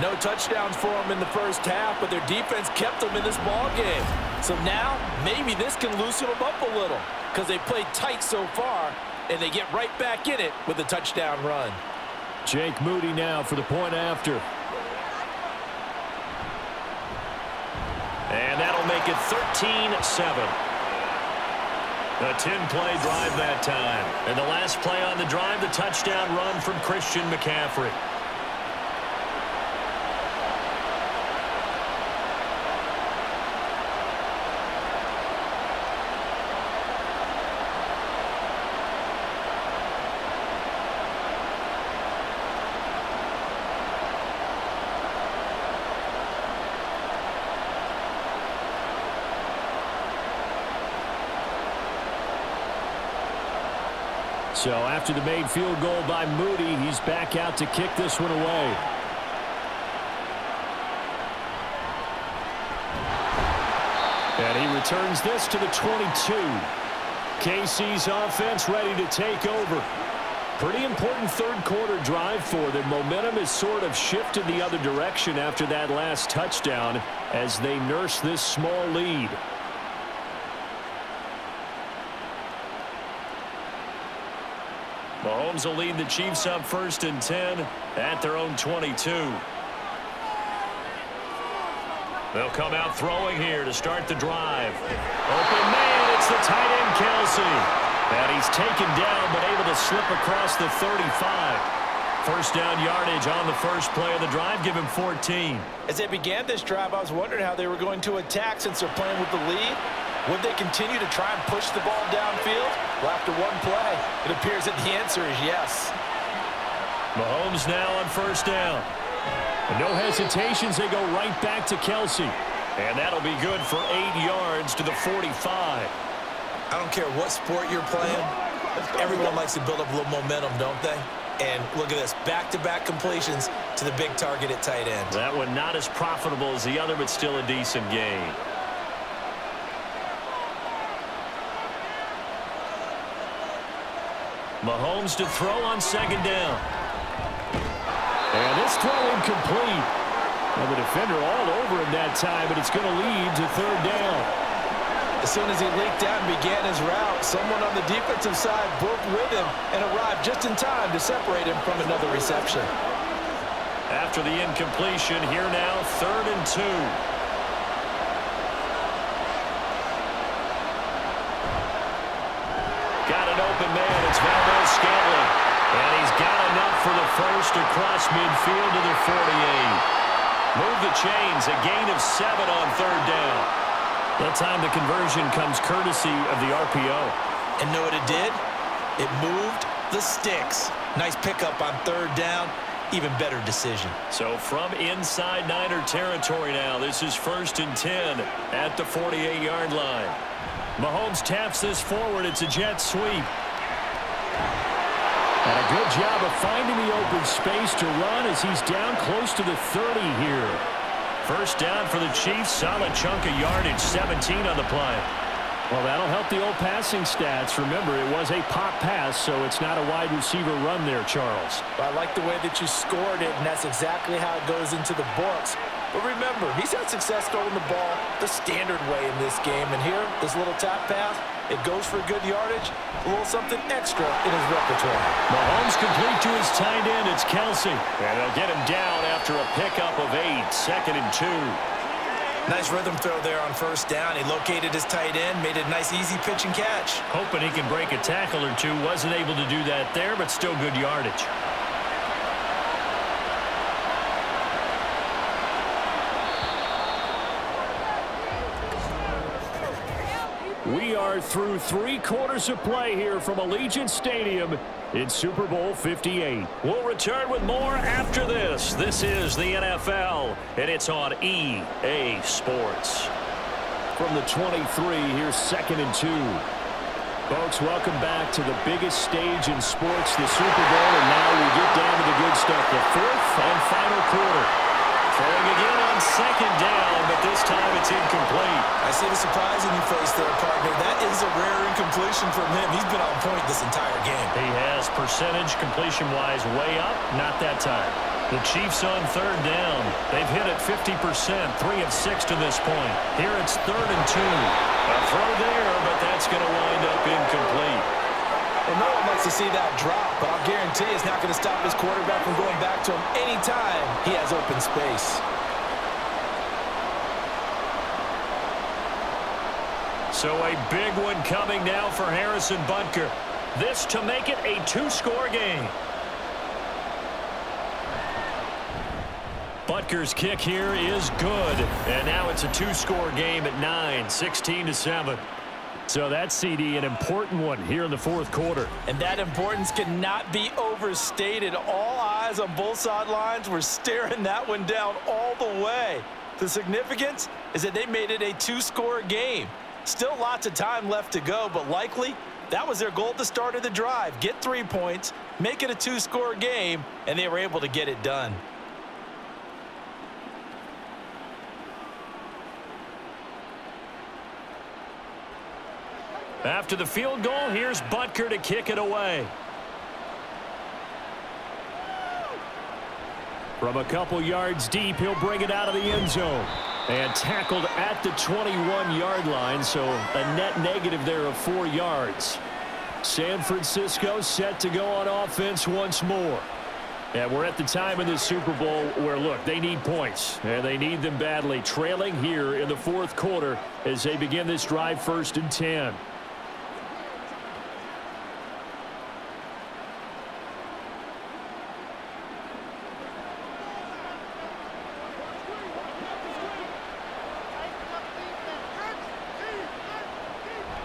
Speaker 3: No touchdowns for them in the first half, but their defense kept them in this ball game. So now, maybe this can loosen them up a little because they played tight so far, and they get right back in it with a touchdown run.
Speaker 2: Jake Moody now for the point after. And that'll make it 13-7. A 10-play drive that time. And the last play on the drive, the touchdown run from Christian McCaffrey. So after the made field goal by Moody, he's back out to kick this one away. And he returns this to the 22. KC's offense ready to take over. Pretty important third quarter drive for them. Momentum has sort of shifted the other direction after that last touchdown as they nurse this small lead. Mahomes will lead the Chiefs up 1st and 10 at their own 22. They'll come out throwing here to start the drive. Open man, it's the tight end Kelsey. And he's taken down but able to slip across the 35. First down yardage on the first play of the drive. Give him 14.
Speaker 3: As they began this drive, I was wondering how they were going to attack since they're playing with the lead. Would they continue to try and push the ball downfield? Well, after one play, it appears that the answer is yes.
Speaker 2: Mahomes now on first down. And no hesitations, they go right back to Kelsey. And that'll be good for 8 yards to the 45.
Speaker 4: I don't care what sport you're playing. Everyone likes to build up a little momentum, don't they? And look at this, back-to-back completions to the big target at tight end.
Speaker 2: That one not as profitable as the other, but still a decent gain. Mahomes to throw on second down. And this throw incomplete. Well, the defender all over him that time, but it's going to lead to third down.
Speaker 3: As soon as he leaked out and began his route, someone on the defensive side broke with him and arrived just in time to separate him from another reception.
Speaker 2: After the incompletion, here now, 3rd and 2. Got an open man. It's Valdez-Scantling. And he's got enough for the first across midfield to the 48. Move the chains. A gain of 7 on third down. That time the conversion comes courtesy of the RPO.
Speaker 4: And know what it did? It moved the sticks. Nice pickup on third down. Even better decision.
Speaker 2: So from inside Niner territory now, this is 1st and 10 at the 48-yard line. Mahomes taps this forward. It's a jet sweep. And a good job of finding the open space to run as he's down close to the 30 here. First down for the Chiefs. Solid chunk of yardage, 17 on the play. Well, that'll help the old passing stats. Remember, it was a pop pass, so it's not a wide receiver run there, Charles.
Speaker 3: I like the way that you scored it, and that's exactly how it goes into the books. But remember, he's had success throwing the ball the standard way in this game. And here, this little tap pass, it goes for good yardage, a little something extra in his repertoire.
Speaker 2: Mahomes complete to his tight end. It's Kelsey. And they'll get him down after a pickup of 8. 2nd and 2.
Speaker 4: Nice rhythm throw there on first down. He located his tight end, made a nice easy pitch and catch.
Speaker 2: Hoping he can break a tackle or two. Wasn't able to do that there, but still good yardage. We are through 3 quarters of play here from Allegiant Stadium in Super Bowl 58. We'll return with more after this. This is the NFL, and it's on EA Sports. From the 23, here's 2nd and 2. Folks, welcome back to the biggest stage in sports, the Super Bowl, and now we get down to the good stuff, the 4th and final quarter. Throwing again on second down, but this time it's incomplete.
Speaker 4: I see the surprise in your face there, partner. That is a rare incompletion from him. He's been on point this entire game.
Speaker 2: He has percentage completion-wise way up, not that time. The Chiefs on third down. They've hit it 50%, 3 of 6 to this point. Here it's 3rd and 2. A throw there, but that's going to wind up incomplete.
Speaker 3: And no one likes to see that drop, but I'll guarantee it's not going to stop his quarterback from going back to him anytime he has open space.
Speaker 2: So a big one coming now for Harrison Butker. This to make it a 2-score game. Butker's kick here is good. And now it's a 2-score game at 9, 16-7. So that's, CD, an important one here in the 4th quarter.
Speaker 3: And that importance cannot be overstated. All eyes on both sidelines were staring that one down all the way. The significance is that they made it a 2-score game. Still lots of time left to go, but likely That was their goal at the start of the drive. Get 3 points, make it a 2-score game, and they were able to get it done.
Speaker 2: After the field goal, here's Butker to kick it away. From a couple yards deep, he'll bring it out of the end zone. And tackled at the 21-yard line, so a net negative there of 4 yards. San Francisco set to go on offense once more. And we're at the time in this Super Bowl where, look, they need points, and they need them badly. Trailing here in the fourth quarter as they begin this drive, 1st and 10.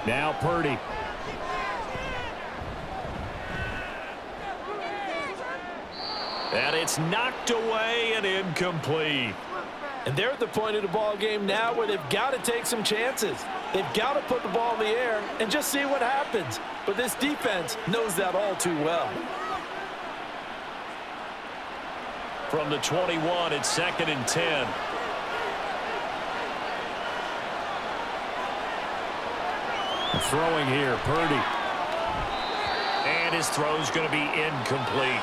Speaker 2: Now Purdy. And it's knocked away and incomplete.
Speaker 3: And they're at the point of the ball game now where they've got to take some chances. They've got to put the ball in the air and just see what happens. But this defense knows that all too well.
Speaker 2: From the 21, it's 2nd and 10. Throwing here, Purdy. And his throw's going to be incomplete.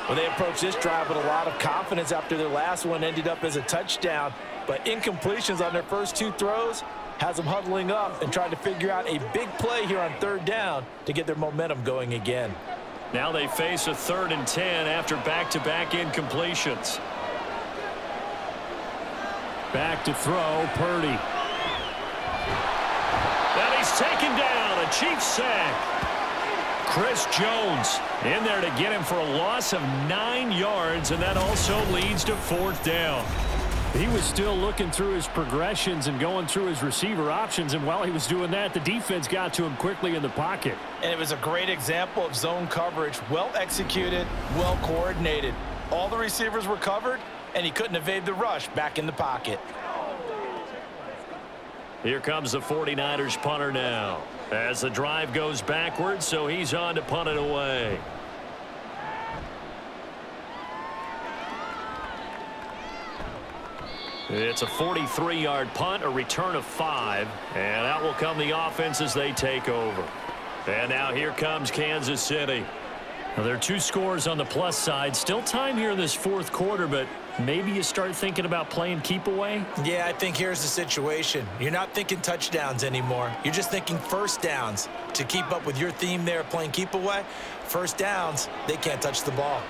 Speaker 3: Well, they approached this drive with a lot of confidence after their last one ended up as a touchdown. But incompletions on their first 2 throws has them huddling up and trying to figure out a big play here on 3rd down to get their momentum going again.
Speaker 2: Now they face a 3rd and 10 after back-to-back incompletions. Back to throw, Purdy. And he's taken down, a Chiefs sack. Chris Jones in there to get him for a loss of 9 yards, and that also leads to 4th down. He was still looking through his progressions and going through his receiver options, and while he was doing that, the defense got to him quickly in the pocket.
Speaker 3: And it was a great example of zone coverage, well executed, well coordinated. All the receivers were covered, and he couldn't evade the rush back in the pocket.
Speaker 2: Here comes the 49ers punter now. As the drive goes backwards, so he's on to punt it away. It's a 43-yard punt, a return of 5, and out will come the offense as they take over. And now here comes Kansas City. Now, there are 2 scores on the plus side. Still time here in this 4th quarter, but maybe you start thinking about playing keep away?
Speaker 4: Yeah, I think here's the situation. You're not thinking touchdowns anymore. You're just thinking 1st downs. To keep up with your theme there, playing keep away, 1st downs, they can't touch the ball.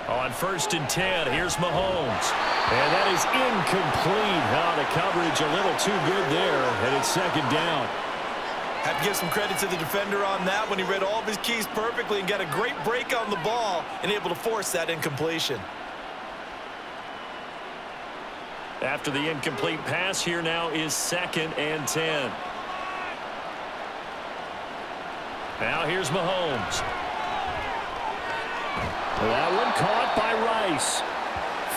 Speaker 2: On 1st and 10, here's Mahomes. And that is incomplete. The coverage a little too good there, and it's 2nd down.
Speaker 4: Have to give some credit to the defender on that when he read all of his keys perfectly and got a great break on the ball and able to force that incompletion.
Speaker 2: After the incomplete pass, here now is 2nd and 10. Now here's Mahomes. That one caught by Rice.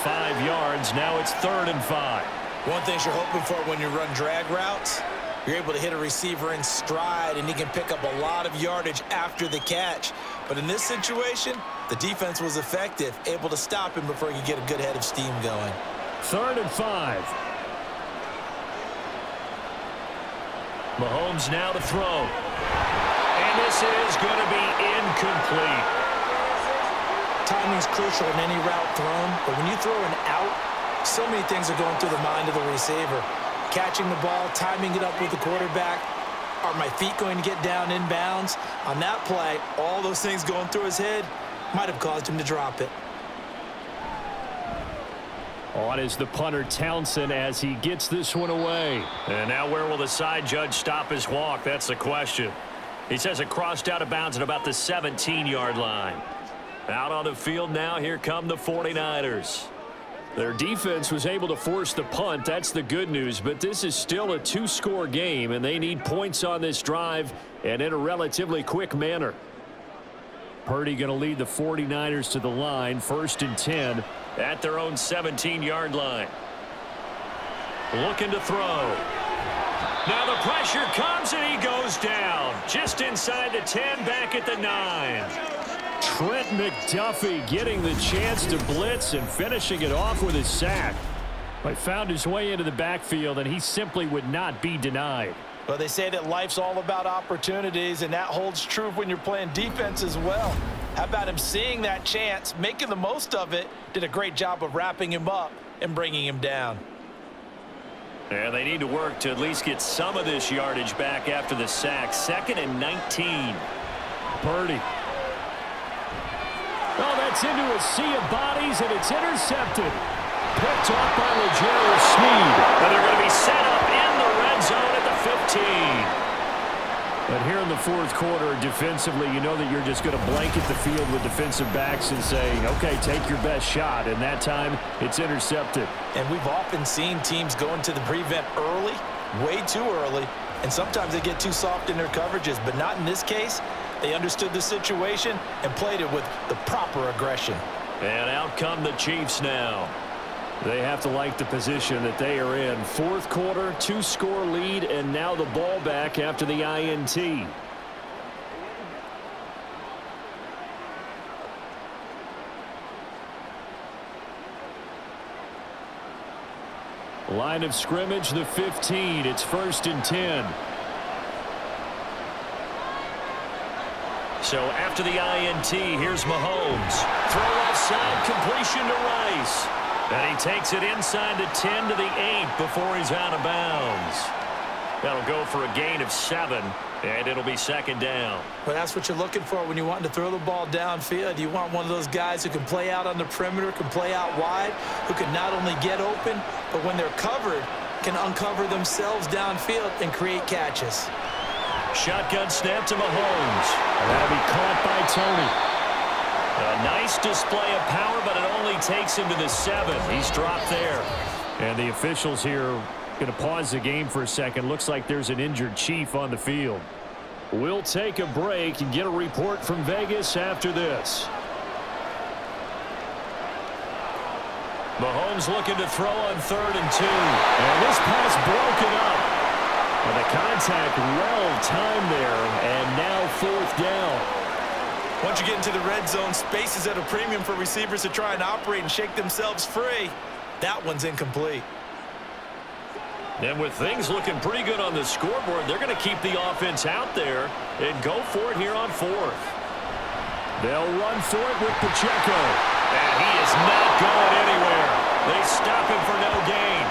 Speaker 2: 5 yards. Now it's 3rd and 5.
Speaker 4: One thing you're hoping for when you run drag routes, you're able to hit a receiver in stride, and he can pick up a lot of yardage after the catch. But in this situation, the defense was effective, able to stop him before he could get a good head of steam going.
Speaker 2: 3rd and 5. Mahomes now to throw. And this is going to be incomplete.
Speaker 4: Timing's crucial in any route thrown, but when you throw an out, so many things are going through the mind of the receiver. Catching the ball, timing it up with the quarterback. Are my feet going to get down inbounds? On that play, all those things going through his head might have caused him to drop it.
Speaker 2: On is the punter Townsend as he gets this one away. And now where will the side judge stop his walk? That's the question. He says it crossed out of bounds at about the 17-yard line. Out on the field now, here come the 49ers. Their defense was able to force the punt. That's the good news, but this is still a 2-score game, and they need points on this drive and in a relatively quick manner. Purdy going to lead the 49ers to the line, 1st and 10 at their own 17-yard line. Looking to throw. Now the pressure comes, and he goes down. Just inside the 10, back at the 9. Trent McDuffie getting the chance to blitz and finishing it off with his sack. He found his way into the backfield, and he simply would not be denied.
Speaker 3: Well, they say that life's all about opportunities, and that holds true when you're playing defense as well. How about him seeing that chance, making the most of it, did a great job of wrapping him up and bringing him down.
Speaker 2: And they need to work to at least get some of this yardage back after the sack. 2nd and 19.
Speaker 5: Purdy. Oh, that's into a sea of bodies, and it's intercepted. Picked off by Legere Sneed.
Speaker 2: And they're going to be set up in the red zone at the 15.
Speaker 5: But here in the 4th quarter, defensively, you know that you're just going to blanket the field with defensive backs and say, okay, take your best shot. And that time, it's intercepted.
Speaker 3: And we've often seen teams go into the prevent early, way too early, and sometimes they get too soft in their coverages. But not in this case. They understood the situation and played it with the proper aggression.
Speaker 2: And out come the Chiefs now.
Speaker 5: They have to like the position that they are in. 4th quarter, 2-score lead, and now the ball back after the INT. Line of scrimmage, the 15. It's 1st and 10.
Speaker 2: So after the INT, here's Mahomes. Throw offside, completion to Rice. And he takes it inside the 10 to the 8 before he's out of bounds. That'll go for a gain of 7, and it'll be 2nd down.
Speaker 3: Well, that's what you're looking for when you want to throw the ball downfield. You want one of those guys who can play out on the perimeter, can play out wide, who can not only get open, but when they're covered, can uncover themselves downfield and create catches.
Speaker 2: Shotgun snap to Mahomes.
Speaker 5: That'll be caught by Tony.
Speaker 2: A nice display of power, but it only takes him to the 7. He's dropped there.
Speaker 5: And the officials here going to pause the game for a second. Looks like there's an injured Chief on the field. We'll take a break and get a report from Vegas after this.
Speaker 2: Mahomes looking to throw on 3rd and 2.
Speaker 5: And this pass broken up. And the contact well timed there. And now 4th down.
Speaker 4: Once you get into the red zone, space is at a premium for receivers to try and operate and shake themselves free. That one's incomplete.
Speaker 2: And with things looking pretty good on the scoreboard, they're going to keep the offense out there and go for it here on 4th.
Speaker 5: They'll run for it with Pacheco.
Speaker 2: And he is not going anywhere. They stop him for no gain.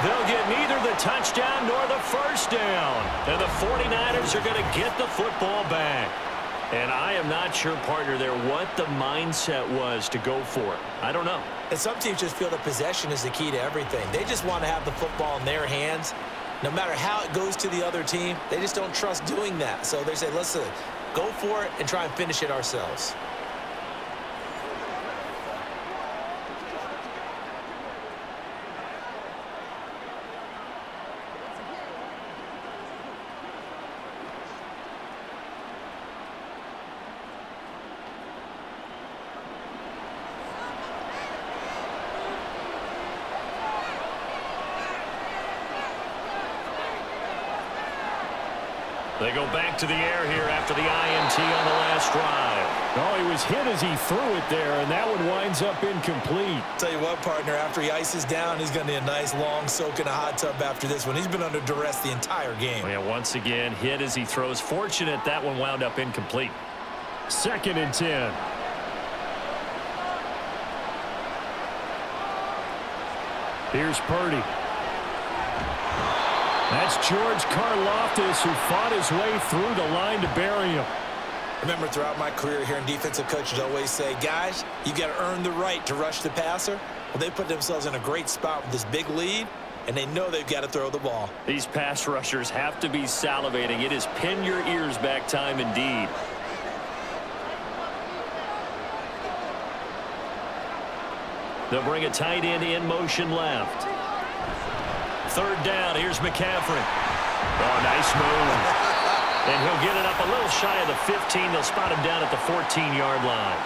Speaker 2: They'll get neither the touchdown nor the 1st down. And the 49ers are going to get the football back. And I am not sure, partner, there what the mindset was to go for it. I don't know.
Speaker 3: And some teams just feel that possession is the key to everything. They just want to have the football in their hands. No matter how it goes to the other team, they just don't trust doing that. So they say, listen, go for it and try and finish it ourselves.
Speaker 2: They go back to the air here after the INT on the last drive.
Speaker 5: Oh, he was hit as he threw it there, and that one winds up incomplete.
Speaker 4: Tell you what, partner, after he ices down, he's going to need a nice long soak in a hot tub after this one. He's been under duress the entire game.
Speaker 2: Yeah, once again, hit as he throws. Fortunate that one wound up incomplete.
Speaker 5: 2nd and 10. Here's Purdy. That's George Karlaftis, who fought his way through the line to bury him.
Speaker 4: Remember, throughout my career here in defensive coaches always say, guys, you got to earn the right to rush the passer. Well, they put themselves in a great spot with this big lead, and they know they've got to throw the ball.
Speaker 2: These pass rushers have to be salivating. It is pin your ears back time indeed. They'll bring a tight end in motion left. 3rd down. Here's McCaffrey. Oh, nice move. And he'll get it up a little shy of the 15. They'll spot him down at the 14-yard line.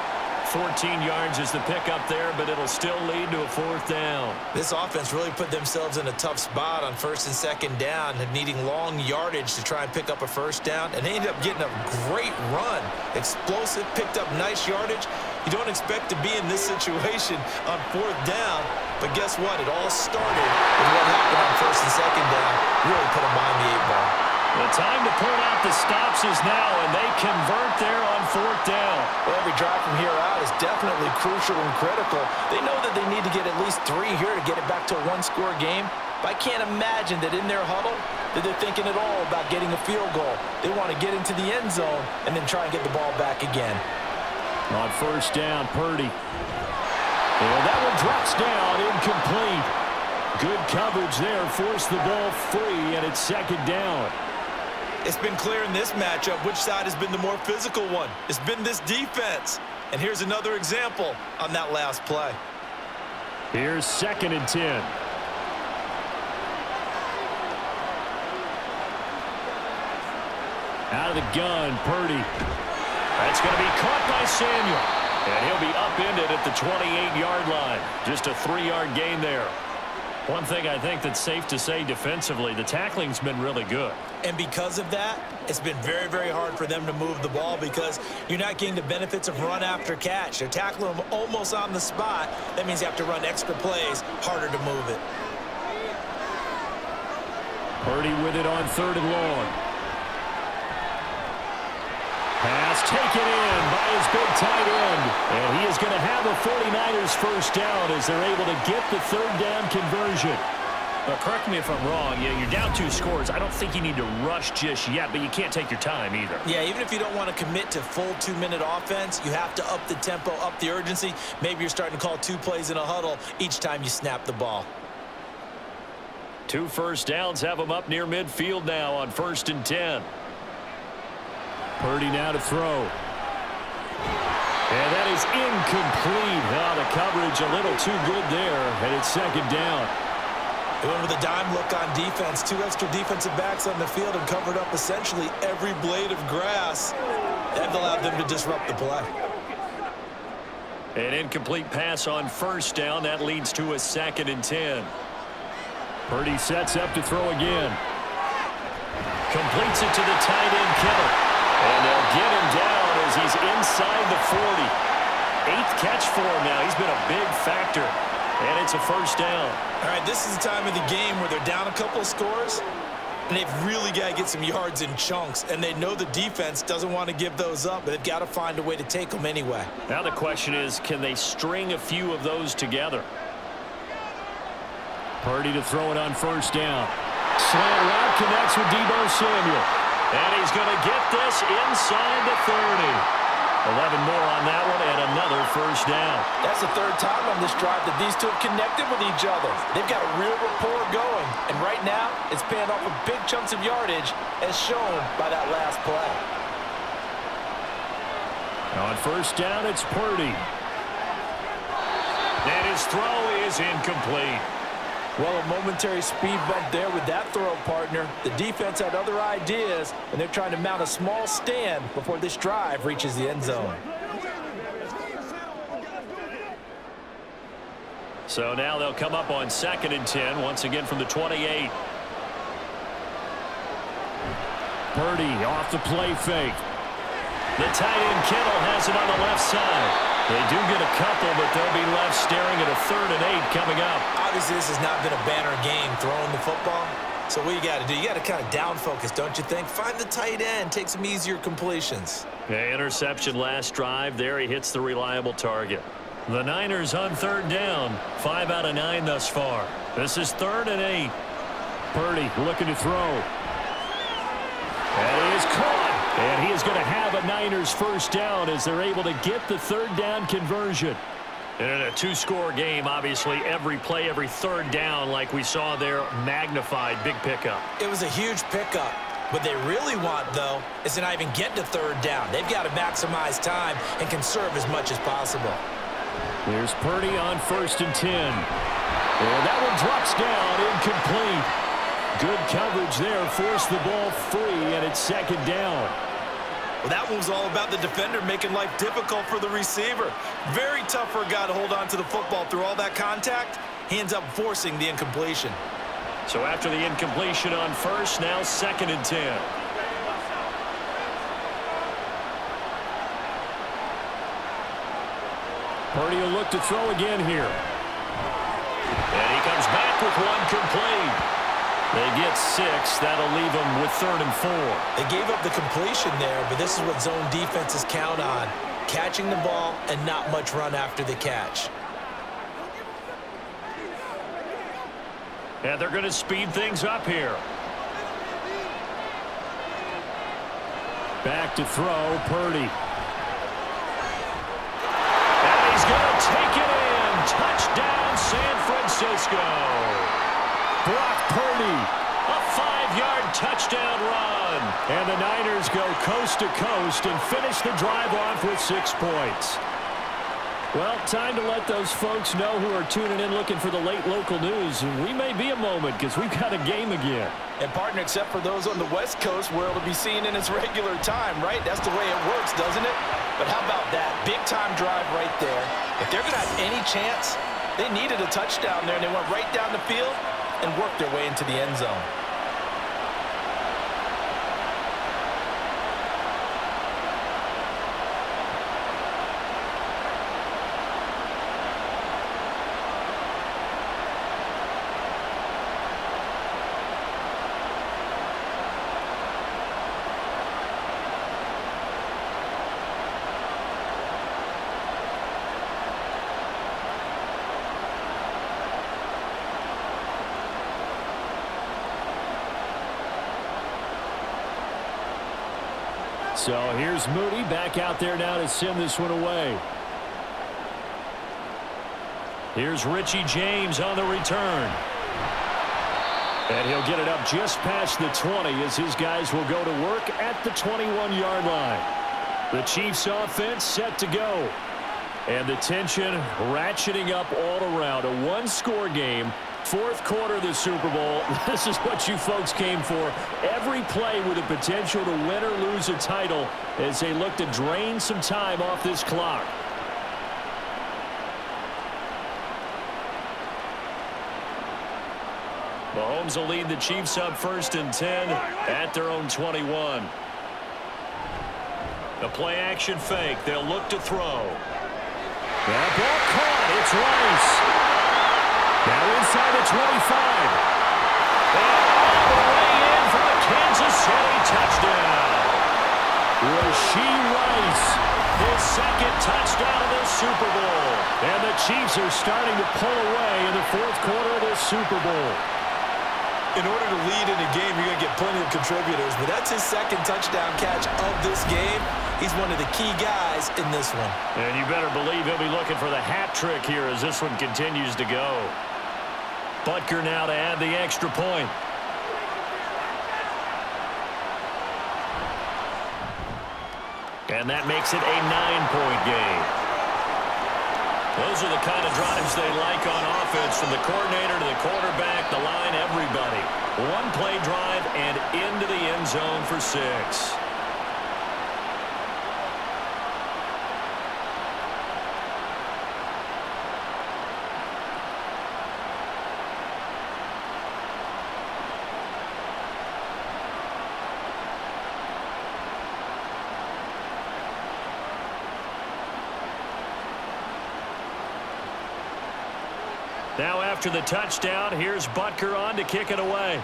Speaker 2: 14 yards is the pickup there, but it'll still lead to a 4th down.
Speaker 4: This offense really put themselves in a tough spot on 1st and 2nd down, and needing long yardage to try and pick up a 1st down, and they ended up getting a great run. Explosive, picked up nice yardage. You don't expect to be in this situation on 4th down, but guess what? It all started with what happened on 1st and 2nd down. Really put them behind the 8 ball.
Speaker 2: The time to pull out the stops is now, and they convert there on 4th down.
Speaker 3: Well, every drive from here out is definitely crucial and critical. They know that they need to get at least 3 here to get it back to a 1-score game. But I can't imagine that in their huddle that they're thinking at all about getting a field goal. They want to get into the end zone and then try and get the ball back again.
Speaker 2: On 1st down, Purdy. And that one drops down, incomplete. Good coverage there, forced the ball free, and it's 2nd down.
Speaker 4: It's been clear in this matchup which side has been the more physical one. It's been this defense. And here's another example on that last play.
Speaker 2: Here's 2nd and 10. Out of the gun, Purdy. That's going to be caught by Samuel. And he'll be upended at the 28-yard line. Just a 3-yard gain there. One thing I think that's safe to say defensively, the tackling's been really good.
Speaker 4: And because of that, it's been very, very hard for them to move the ball because you're not getting the benefits of run after catch. They're tackling them almost on the spot. That means you have to run extra plays, harder to move it.
Speaker 2: Purdy with it on 3rd and long. Pass taken in by his big tight end. And he is going to have a 49ers 1st down as they're able to get the 3rd down conversion.
Speaker 5: Well, correct me if I'm wrong. Yeah, you're down 2 scores. I don't think you need to rush just yet, but you can't take your time either.
Speaker 4: Yeah, even if you don't want to commit to full 2-minute offense, you have to up the tempo, up the urgency. Maybe you're starting to call 2 plays in a huddle each time you snap the ball.
Speaker 2: 2 1st downs have them up near midfield now on 1st and 10. Purdy now to throw. And that is incomplete. Oh, the coverage a little too good there, and it's 2nd down.
Speaker 4: They went with a dime look on defense. 2 extra defensive backs on the field and covered up essentially every blade of grass. That allowed them to disrupt the play.
Speaker 2: An incomplete pass on 1st down. That leads to a 2nd and 10. Purdy sets up to throw again. Completes it to the tight end, Kittle. And they'll get him down as he's inside the 40. 8th catch for him now. He's been a big factor. And it's a 1st down.
Speaker 4: All right, this is the time of the game where they're down a couple of scores, and they've really got to get some yards in chunks, and they know the defense doesn't want to give those up, but they've got to find a way to take them anyway.
Speaker 2: Now the question is, can they string a few of those together? Purdy to throw it on 1st down. Slant route connects with Deebo Samuel. And he's going to get this inside the 30. 11 more on that one, and another 1st down.
Speaker 3: That's the 3rd time on this drive that these two have connected with each other. They've got a real rapport going, and right now it's paying off with big chunks of yardage as shown by that last play.
Speaker 2: On 1st down, it's Purdy. And his throw is incomplete.
Speaker 3: Well, a momentary speed bump there with that throw, partner. The defense had other ideas, and they're trying to mount a small stand before this drive reaches the end zone.
Speaker 2: So now they'll come up on 2nd and 10, once again from the 28. Purdy off the play fake. The tight end Kittle has it on the left side. They do get a couple, but they'll be left staring at a 3rd and 8 coming up.
Speaker 4: Obviously, this has not been a banner game throwing the football. So what you got to do, you got to kind of down focus, don't you think? Find the tight end, take some easier completions.
Speaker 2: Yeah, interception last drive. There he hits the reliable target. The Niners on 3rd down. 5 out of 9 thus far. This is 3rd and 8. Purdy looking to throw. And he is caught. And he is going to have a Niners 1st down as they're able to get the 3rd down conversion. And in a 2-score game, obviously, every play, every 3rd down, like we saw there, magnified, big pickup.
Speaker 4: It was a huge pickup. What they really want, though, is to not even get to 3rd down. They've got to maximize time and conserve as much as possible.
Speaker 2: There's Purdy on 1st and 10. And that one drops down, incomplete. Good coverage there, forced the ball free, and it's 2nd down.
Speaker 4: Well, that was all about the defender making life difficult for the receiver. Very tough for a guy to hold on to the football through all that contact. Hands up, forcing the incompletion.
Speaker 5: So after the incompletion on first, now 2nd and 10. Purdy will look to throw again here. And he comes back with one complete. They get 6. That'll leave them with 3rd and 4.
Speaker 4: They gave up the completion there, but this is what zone defenses count on. Catching the ball and not much run after the catch.
Speaker 5: And they're going to speed things up here. Back to throw, Purdy. And he's going to take it in. Touchdown, San Francisco. Brock Purdy, a 5-yard touchdown run. And the Niners go coast to coast and finish the drive off with 6 points. Well, time to let those folks know who are tuning in looking for the late local news. We may be a moment because we've got a game again.
Speaker 3: And, partner, except for those on the West Coast, where it'll be seen in its regular time, right? That's the way it works, doesn't it? But how about that? Big-time drive right there. If they're going to have any chance, they needed a touchdown there, and they went right down the field and worked their way into the end zone.
Speaker 2: So here's Moody back out there now to send this one away. Here's Richie James on the return. And he'll get it up just past the 20 as his guys will go to work at the 21-yard line. The Chiefs offense set to go. And the tension ratcheting up all around. A one-score game. 4th quarter of the Super Bowl. This is what you folks came for. Every play with the potential to win or lose a title as they look to drain some time off this clock. Mahomes will lead the Chiefs up 1st and 10 at their own 21. The play action fake. They'll look to throw. That ball caught. It's Rice. Now inside the 25. And all the way in for the Kansas City touchdown. Rashee Rice, his 2nd touchdown of this Super Bowl. And the Chiefs are starting to pull away in the 4th quarter of this Super Bowl.
Speaker 4: In order to lead in a game, you're going to get plenty of contributors, but that's his 2nd touchdown catch of this game. He's one of the key guys in this one.
Speaker 5: And you better believe he'll be looking for the hat trick here as this one continues to go. Butker now to add the extra point. And that makes it a 9-point game. Those are the kind of drives they like on offense, from the coordinator to the quarterback, the line, everybody. One play drive and into the end zone for 6. Now after the touchdown, here's Butker on to kick it away.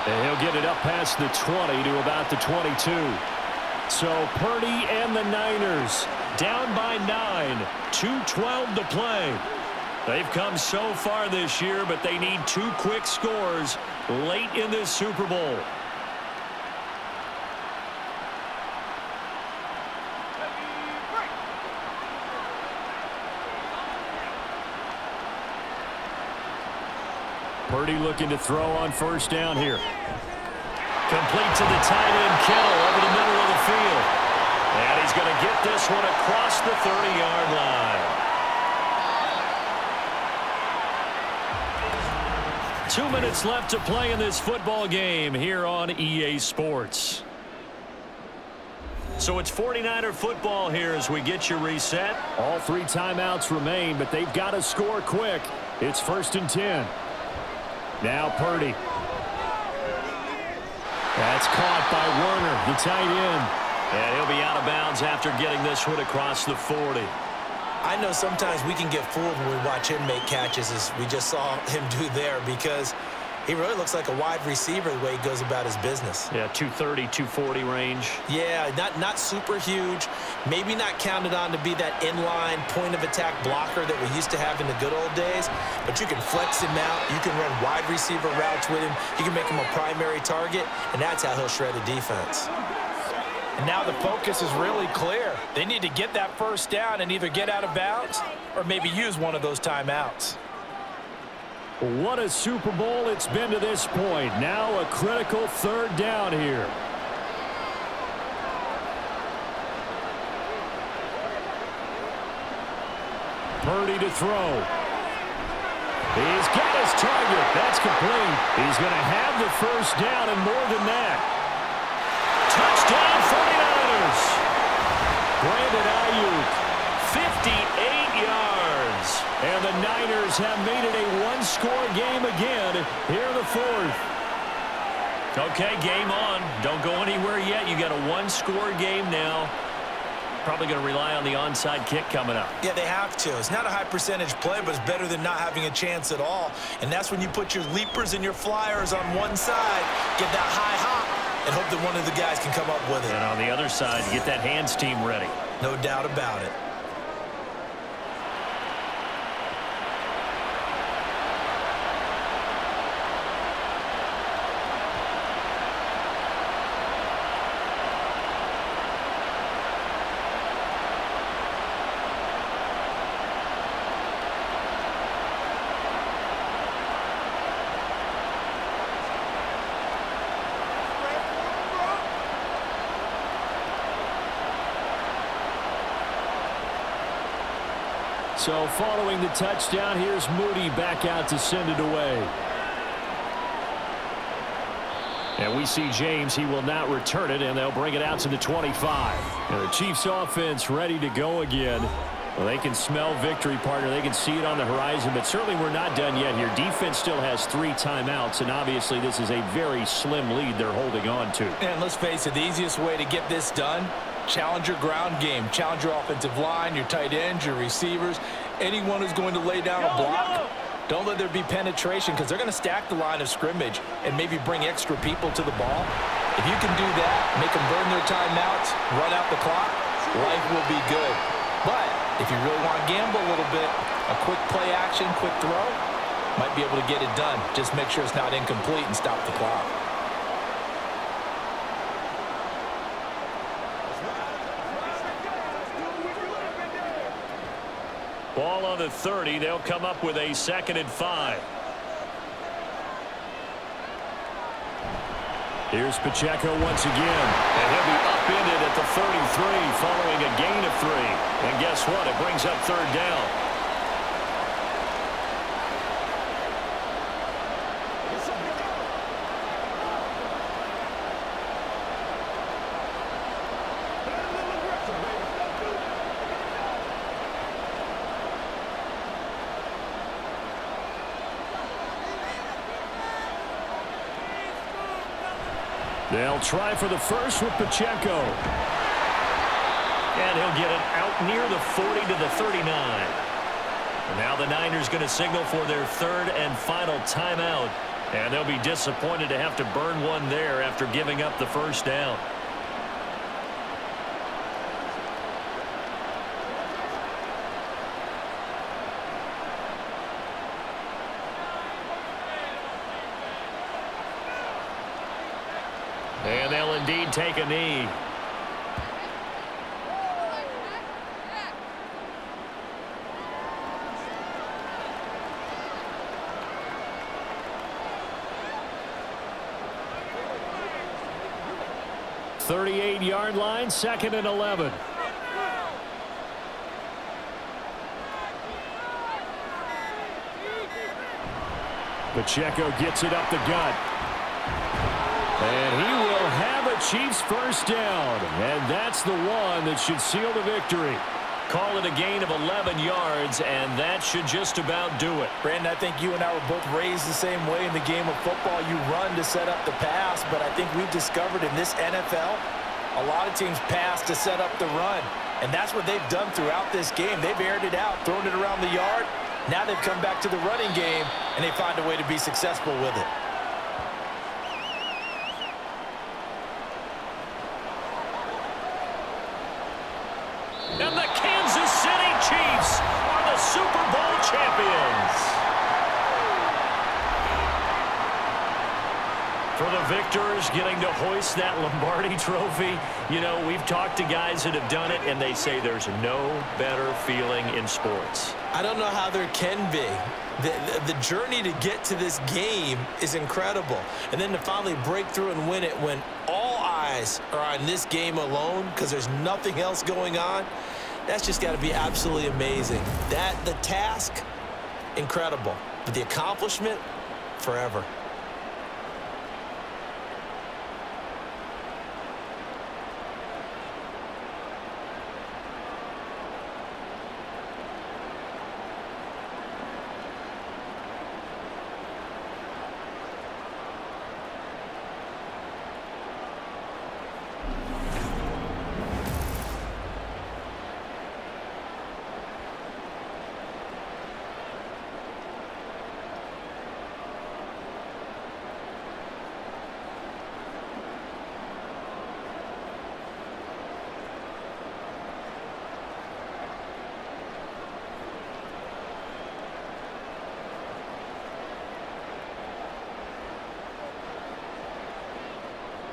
Speaker 5: And he'll get it up past the 20 to about the 22. So Purdy and the Niners down by 9, 2:12 to play. They've come so far this year, but they need 2 quick scores late in this Super Bowl. Purdy looking to throw on 1st down here. Complete to the tight end, Kittle, over the middle of the field. And he's going to get this one across the 30-yard line.
Speaker 2: 2 minutes left to play in this football game here on EA Sports. So it's 49er football here as we get you reset. All 3 timeouts remain, but they've got to score quick. It's 1st and 10. Now Purdy. That's caught by Werner, the tight end. And he'll be out of bounds after getting this one across the 40.
Speaker 4: I know sometimes we can get fooled when we watch him make catches, as we just saw him do there, because he really looks like a wide receiver the way he goes about his business.
Speaker 2: Yeah, 230, 240 range.
Speaker 4: Yeah, not super huge. Maybe not counted on to be that inline point-of-attack blocker that we used to have in the good old days, but you can flex him out. You can run wide receiver routes with him. You can make him a primary target, and that's how he'll shred a defense.
Speaker 3: And now the focus is really clear. They need to get that first down and either get out of bounds or maybe use one of those timeouts.
Speaker 2: What a Super Bowl it's been to this point. Now a critical 3rd down here. Purdy to throw. He's got his target. That's complete. He's going to have the first down and more than that. Touchdown 49ers. Brandon Ayuk, 58 yards. And the Niners have made it a 1-score game again here in the 4th. Okay, game on. Don't go anywhere yet. You got a 1-score game now. Probably going to rely on the onside kick coming up.
Speaker 4: Yeah, they have to. It's not a high percentage play, but it's better than not having a chance at all. And that's when you put your leapers and your flyers on one side, get that high hop, and hope that one of the guys can come up with it.
Speaker 2: And on the other side, get that hands team ready.
Speaker 4: No doubt about it.
Speaker 2: So following the touchdown, here's Moody back out to send it away. And we see James. He will not return it, and they'll bring it out to the 25. And the Chiefs offense ready to go again. Well, they can smell victory, partner. They can see it on the horizon, but certainly we're not done yet here. Defense still has 3 timeouts, and obviously this is a very slim lead they're holding on to.
Speaker 3: And let's face it, the easiest way to get this done, challenge your ground game. Challenge your offensive line, your tight ends, your receivers, anyone who's going to lay down a block. Don't let there be penetration, because they're going to stack the line of scrimmage and maybe bring extra people to the ball. If you can do that, make them burn their timeouts, run out the clock, life will be good. But if you really want to gamble a little bit, a quick play action, quick throw, might be able to get it done. Just make sure it's not incomplete and stop the clock.
Speaker 2: Ball on the 30. They'll come up with a 2nd and 5. Here's Pacheco once again. And he'll be upended at the 33 following a gain of 3. And guess what? It brings up 3rd down. They'll try for the first with Pacheco. And he'll get it out near the 40 to the 39. And now the Niners going to signal for their 3rd and final timeout. And they'll be disappointed to have to burn one there after giving up the first down. And they'll indeed take a knee. .38-yard line, 2nd and 11. Pacheco gets it up the gut. And he will have a Chiefs first down. And that's the one that should seal the victory.
Speaker 5: Call it a gain of 11 yards, and that should just about do it.
Speaker 3: Brandon, I think you and I were both raised the same way in the game of football. You run to set up the pass, but I think we've discovered in this NFL, a lot of teams pass to set up the run. And that's what they've done throughout this game. They've aired it out, thrown it around the yard. Now they've come back to the running game, and they find a way to be successful with it.
Speaker 5: And the Kansas City Chiefs are the Super Bowl champions. For the victors getting to hoist that Lombardi trophy, you know, we've talked to guys that have done it, and they say there's no better feeling in sports.
Speaker 4: I don't know how there can be. The journey to get to this game is incredible. And then to finally break through and win it when all eyes are on this game alone because there's nothing else going on, that's just got to be absolutely amazing. The task, incredible. But the accomplishment, forever.